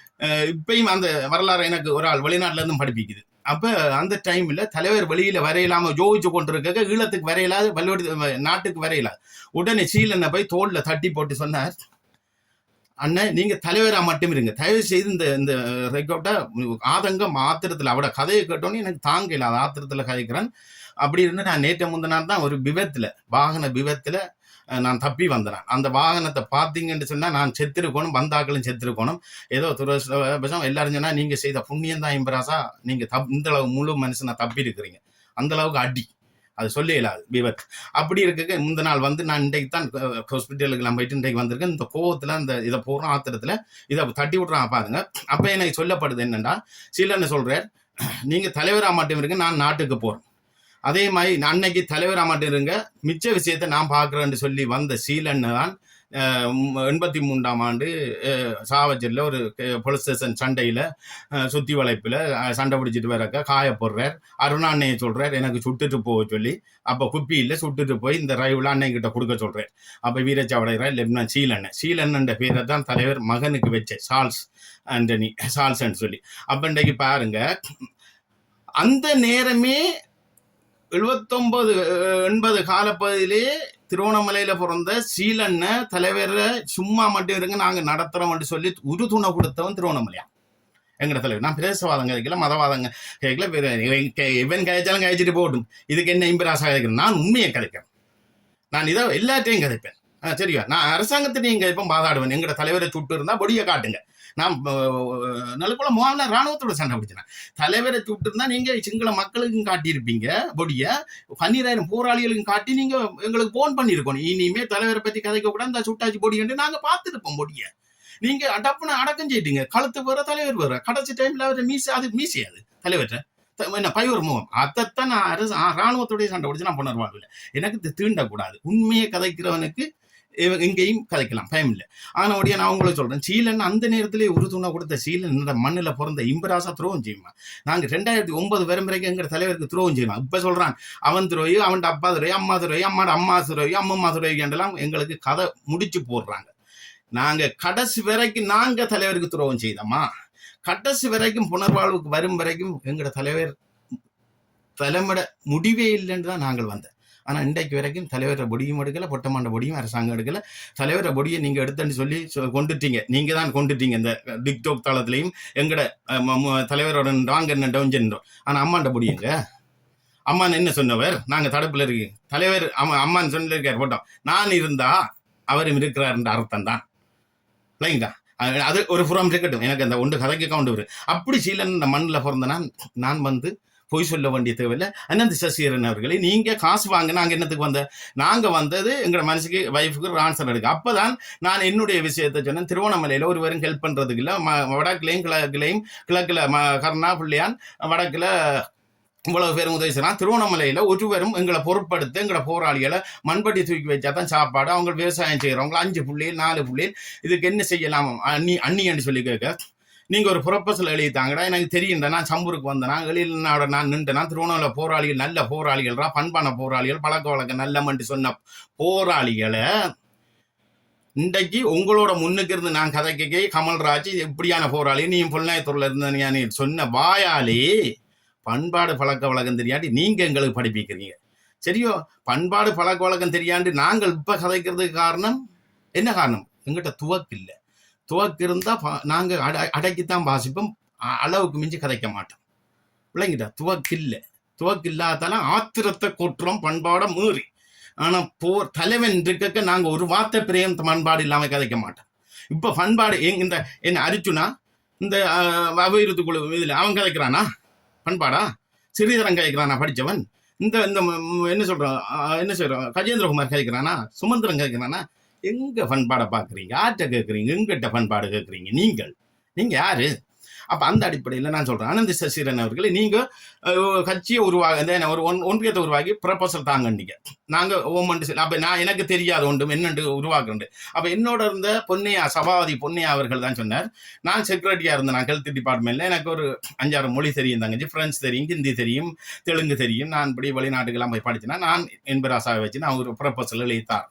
இப்பயும் அந்த வரலாறு எனக்கு ஒரு ஆள் வெளிநாட்டுல இருந்தும் படிப்பிக்குது. அப்ப அந்த டைம்ல தலைவர் வெளியில வரையிலாம ஜோதிச்சு கொண்டிருக்க, ஈழத்துக்கு வரையிலாது, வல்லோடி நாட்டுக்கு வரையிலாது. உடனே சீலனை போய் தோல்ல தட்டி போட்டு சொன்னார், அண்ணன் நீங்க தலைவரா மட்டும் இருங்க, தயவு செய்து இந்த ரெக்கார்ட ஆதங்கம் ஆத்திரத்துல அவட கதையை கேட்டோன்னு எனக்கு தாங்க இல்லாத ஆத்திரத்துல கதைக்கிறேன். அப்படி இருந்து நான் நேற்று முந்தினார் தான் ஒரு வாகன விபத்துல நான் தப்பி வந்தேன். அந்த வாகனத்தை பார்த்தீங்கன்னு சொன்னா நான் செத்துருக்கணும், பந்தாக்களும் செத்துருக்கணும். ஏதோ துரஷ்டம் எல்லாரும் சொன்னா நீங்க செய்த புண்ணியம் தான் இம்பராசா, நீங்க இந்த அளவு முழு மனுஷனை தப்பி இருக்கிறீங்க. அந்த அளவுக்கு அடி, அது சொல்ல இயலாது விபத்து. அப்படி இருக்க முந்த நாள் வந்து நான் இன்றைக்கு தான் ஹாஸ்பிட்டலுக்கு எல்லாம் போயிட்டு இன்றைக்கு வந்திருக்கேன். இந்த கோவத்துல அந்த இதை போடுறோம் ஆத்திரத்துல இதை தட்டி விட்றான் பாருங்க. அப்ப எனக்கு சொல்லப்படுது என்னன்னா, சீலன்னு சொல்றார், நீங்க தலைவரா மட்டும் இருங்க, நான் நாட்டுக்கு போறேன். அதே மாதிரி அன்னைக்கு தலைவரா மட்டும் இருங்க, மிச்ச விஷயத்த நான் பாக்குறேன்னு சொல்லி வந்த சீலன்னு தான் 83ஆம் ஆண்டு சாவச்சல்ல ஒரு போலீஸ் ஸ்டேஷன் சண்டையில சுத்தி வளைப்புல சண்டை பிடிச்சிட்டு வரக்க காயப்படுறார். அருணாண்ணையை சொல்றார் எனக்கு சுட்டுட்டு போக சொல்லி. அப்ப குப்பி இல்ல, சுட்டுட்டு போய் இந்த ரயிவுல அன்னை கிட்ட கொடுக்க சொல்றார். அப்ப வீரச்சாவடைகிறார் லெப்டினன்ட் சீலன் பேரை தான் தலைவர் மகனுக்கு வச்ச சார்ல்ஸ் ஆண்டனி சார்ல்ஸ் சொல்லி. அப்ப இன்றைக்கு பாருங்க, அந்த நேரமே 79-80 காலப்பகுதியிலே திருவண்ணாமலையில பிறந்த சீலன்ன தலைவரை சும்மா மட்டும் இருங்க நாங்க நடத்துறோம் சொல்லி உறுதுணை கொடுத்தவன் திருவண்ணாமலையா எங்கட தலைவர். நான் பிரதேசவாதம் கதைக்கல, மதவாதங்க கதைக்கல, இவன் கதைச்சாலும் கதைச்சிட்டு போட்டும், இதுக்கு என்ன இம்பராசா கதைக்கிறேன். நான் உண்மையை கதைக்கிறேன். நான் இதை எல்லாத்தையும் கதைப்பேன். சரியா? நான் அரசாங்கத்திட்டையும் கதைப்பேன், பாதாடுவேன். எங்கட தலைவரை சுட்டு இருந்தா பொடியை காட்டுங்க. நான் நல்லக்குள்ள மோகன ராணுவத்தோட சண்டை பிடிச்சேன். தலைவரை சுட்டு இருந்தா நீங்க சிங்கள மக்களுக்கும் காட்டியிருப்பீங்க பொடிய, 12,000 போராளிகளுக்கும் காட்டி நீங்க எங்களுக்கு போன் பண்ணிருக்கணும். இனிமே தலைவரை பத்தி கதைக்க கூட இந்த சுட்டாச்சி பொடி என்று நாங்க பார்த்துருப்போம். பொடிய நீங்க டப்புன்னு அடக்கம் செய்ட்டீங்க. கழுத்து வேற தலைவர் வேற. கடைசி டைம்ல அவர் மீசையாது தலைவர்கிட்ட என்ன பைவர் முகம். அதைத்தான் நான் ராணுவத்துடைய சண்டை பிடிச்சு நான் புனர்வாழ்வில் எனக்கு தீண்டக்கூடாது. உண்மையை கதைக்கிறவனுக்கு எங்கேயும் கதைக்கலாம், பயம் இல்லை. ஆனபடியா நான் உங்களுக்கு சொல்றேன், சீலன் அந்த நேரத்திலே உறுதுணை கொடுத்த சீலன் மண்ணில் பிறந்த இம்பராசா துரோகம் செய்யுமா. நாங்க 2009 வரைக்கும் எங்க தலைவருக்கு துரோகம் செய்யலாம். இப்ப சொல்றான் அவன் துரோகி, அவன் அப்பா துரோகி, அம்மா துரோகி, அம்மாட அம்மா துரோகி, அம்மம்மா துரோகி என்றெல்லாம் எங்களுக்கு கதை முடிச்சு போடுறாங்க. நாங்க கடைசி வரைக்கும் நாங்க தலைவருக்கு துரோகம் செய்தோமா? கடைசி வரைக்கும் புனர்வாழ்வுக்கு வரும் வரைக்கும் எங்கட தலைவர் தலைமையிட முடிவே இல்லைன்னு தான் நாங்கள் வந்தோம். ஆனா இன்றைக்கு வரைக்கும் தலைவரை பொடியும் எடுக்கல, பொட்டமாண்ட பொடியும் அரசாங்கம் எடுக்கல. தலைவரை பொடியை நீங்க எடுத்துன்னு சொல்லி கொண்டுட்டீங்க, நீங்க தான் கொண்டுட்டீங்க. இந்த டிக்டாக் தளத்திலையும் எங்கட தலைவரோட வாங்க டவுஞ்சோ. ஆனா அம்மாண்ட பொடியுங்க, அம்மான் என்ன சொன்னவர், நாங்க தடுப்புல இருக்கு தலைவர் அம்மான்னு சொல்லியிருக்காரு போட்டோம். நான் இருந்தா அவரும் இருக்கிறாருன்ற அர்த்தம் தான் இல்லைங்களா? அது ஒரு புறம் இருக்கட்டும், எனக்கு அந்த ஒன்று கதைக்க கொண்டு வரும். அப்படி சீலன் இந்த மண்ணில் பிறந்தனா நான் வந்து பொய் சொல்ல வேண்டிய தேவையில்லை. அனந்த் சசிகரன் அவர்களே, நீங்க காசு வாங்க நாங்க என்னத்துக்கு நாங்க வந்தது எங்க மனசுக்கு வைஃபுக்கு ரான்சர் எடுக்க. அப்பதான் நான் என்னுடைய விஷயத்தை சொன்னேன். திருவண்ணாமலையில ஒருவரும் ஹெல்ப் பண்றதுக்கு இல்ல, வடக்குலையும் கிழக்குல கருணா பிள்ளையான், வடக்குல இவ்வளவு பேரும் உதவி செய்யலாம். திருவண்ணாமலையில ஒருவரும் எங்களை பொருட்படுத்த எங்களை போராளிகளை மண்பட்டி தூக்கி வச்சா தான் சாப்பாடு. அவங்க விவசாயம் செய்யறவங்க 5 புள்ளியில் 4 புள்ளியில் இதுக்கு என்ன செய்யலாம் அண்ணி சொல்லி கேட்க, நீங்க ஒரு ப்ரொபோசல் எழுதித்தாங்கடா, எனக்கு தெரியுண்டா, நான் சம்பூருக்கு வந்தேனா, எழிலனோட நான் நின்றுனா, திருவண்ணாமலை போராளிகள் நல்ல போராளிகள்ரா, பண்பான போராளிகள், பழக்க வழக்கம் நல்லமன்று சொன்ன போராளிகளை இன்றைக்கு உங்களோட முன்னுக்கு இருந்து நான் கதைக்கே கமல்ராஜ் இப்படியான போராளி, நீயும் பொள்ளாயத்தூர்ல இருந்த சொன்ன வாயாலே பண்பாடு பழக்க வழக்கம் தெரியாண்டி நீங்க எங்களுக்கு படிப்பிக்கிறீங்க. சரியோ, பண்பாடு பழக்க வழக்கம் தெரியாண்டு நாங்கள் இப்ப கதைக்கிறதுக்கு காரணம் என்ன? காரணம் எங்கிட்ட துவக்கு இல்லை. துவக்கு இருந்தா நாங்க அடக்கித்தான் வாசிப்போம், அளவுக்கு மிஞ்சி கதைக்க மாட்டோம். பிள்ளைங்கிட்ட துவக்கு இல்லை. துவக்கு இல்லாதால ஆத்திரத்தை கொட்டுறோம் பண்பாட மீறி. ஆனா தலைவன் இருக்க நாங்க ஒரு வார்த்தை பிரேம் பண்பாடு இல்லாம கதைக்க மாட்டோம். இப்ப பண்பாடு இந்த என்ன அரிச்சுனா இந்த அபிவிருத்தி குழு இதுல அவன் கதைக்கிறானா பண்பாடா? சிறிதரன் கதைக்கிறானா படிச்சவன்? இந்த என்ன சொல்றான் கஜேந்திரகுமார் கதைக்கிறானா? சுமந்திரன் கதைக்கிறானா? எங்க பண்பாடை பாக்குறீங்க? ஆற்ற கேட்குறீங்க, எங்கிட்ட பண்பாடு கேட்குறீங்க? நீங்க யாரு? அப்ப அந்த அடிப்படையில் நான் சொல்றேன், அனந்த் சசிகரன் அவர்களே, நீங்க கட்சியை ஒரு ஒன்றியத்தை உருவாக்கி ப்ரப்போசல் தாங்க. நாங்க அப்ப நான் எனக்கு தெரியாத ஒன்றும் என்னண்டு உருவாக்குறேன். அப்ப என்னோட இருந்த சபாபதி பொன்னையா அவர்கள் தான் சொன்னார், நான் செக்ரட்டரியா இருந்தேன், நான் ஹெல்த் டிபார்ட்மெண்ட்ல, எனக்கு ஒரு 5-6 மொழி தெரியும் தங்கச்சி, பிரெஞ்சு தெரியும், ஹிந்தி தெரியும், தெலுங்கு தெரியும். நான் இப்படி வெளிநாட்டுக்கெல்லாம் போய் படிச்சேன்னா நான் என்பராசாவை வச்சு நான் ஒரு ப்ரப்போசல் எழுதித்தார்.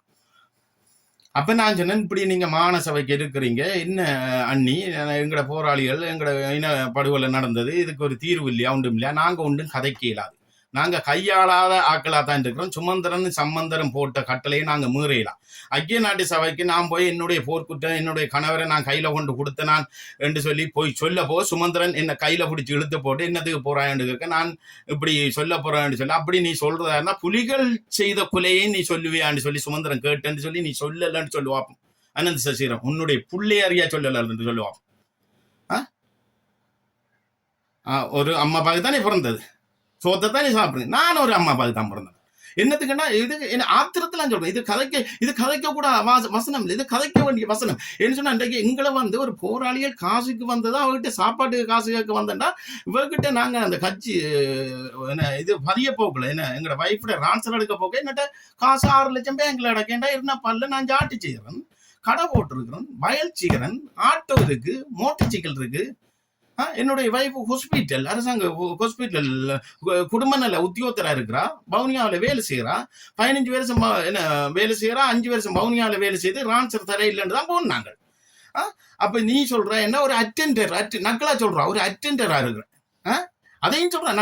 அப்ப நான் சொன்னேன், இப்படி நீங்க மாநசபைக்கு இருக்கிறீங்க, என்ன அண்ணி, எங்கட போராளிகள் எங்கட இன படுகொலை நடந்தது, இதுக்கு ஒரு தீர்வு இல்லையா? ஒன்றும் இல்லையா? நாங்க ஒன்றும் கதைக்க இயலாது, நாங்க கையாளாத ஆக்களா தான் இருக்கிறோம். சுமந்திரன் சம்பந்தரம் போட்ட கட்டளையை நாங்க மீறலாம். ஐக்கிய நாட்டு சபைக்கு நான் போய் என்னுடைய போர்க்குற்றம், என்னுடைய கணவரை நான் கையில கொண்டு கொடுத்த நான் என்று சொல்லி போய் சொல்ல சுமந்திரன் என்ன கையில பிடிச்சி இழுத்து போட்டு என்னத்துக்கு போறான்னு கேட்க, நான் இப்படி சொல்ல போறேன்னு சொல்லி, அப்படி நீ சொல்றதா இருந்தா புலிகள் செய்த கொலையை நீ சொல்லுவியான்னு சொல்லி சுமந்திரன் கேட்டேன்னு சொல்லி நீ சொல்லலன்னு சொல்லுவாப்ப. அனந்த் சசிகரன் உன்னுடைய புள்ளையாரியா சொல்லலன்னு சொல்லுவான். ஒரு அம்மா பாக்கு தானே பிறந்தது, சோத்தை தானே சாப்பிடுங்க. நான் ஒரு அம்மா பாக்கு தான் பிறந்தது. என்னத்துக்குன்னா இது என்ன ஆத்திரத்துல சொல்றேன், இது கதைக்க கூட வசனம் இல்லை, இது கதைக்க வேண்டிய வசனம். என்ன சொன்னா, இன்றைக்கு எங்களை ஒரு போராளிகள் காசுக்கு வந்ததா, அவர்கிட்ட சாப்பாட்டுக்கு காசு கேட்க வந்தா, இவர்கிட்ட நாங்க அந்த கட்சி என்ன இது பதிய போக்கல, என்ன எங்களோட வைஃபோட ரான்சர் எடுக்க போக்க என்னட்ட காசு 6 லட்சம் பேங்க்ல அடக்கேண்டா இருந்தா பல்ல நான் ஜாட்டி செய்கிறேன், கடை போட்டிருக்கிறேன், வயல் செய்கிறேன், ஆட்டோ இருக்கு, மோட்டர் சைக்கிள் இருக்கு. என்னுடைய வைஃப் ஹாஸ்பிட்டல், அரசாங்க ஹாஸ்பிட்டல் குடும்ப நல உத்தியோகத்தரா இருக்கிறா, பவுனியாவில் வேலை செய்யறா, 15 வருஷம் என்ன வேலை செய்யறா, 5 வருஷம் பவுனியாவில் வேலை செய்து ரான்சர் தர இல்லைன்னு தான் போனாங்க. அப்ப நீ சொல்ற என்ன ஒரு அட்டெண்டர், நக்கலா சொல்றா, ஒரு அட்டெண்டரா இருக்கிற, அதையும் சொல்றா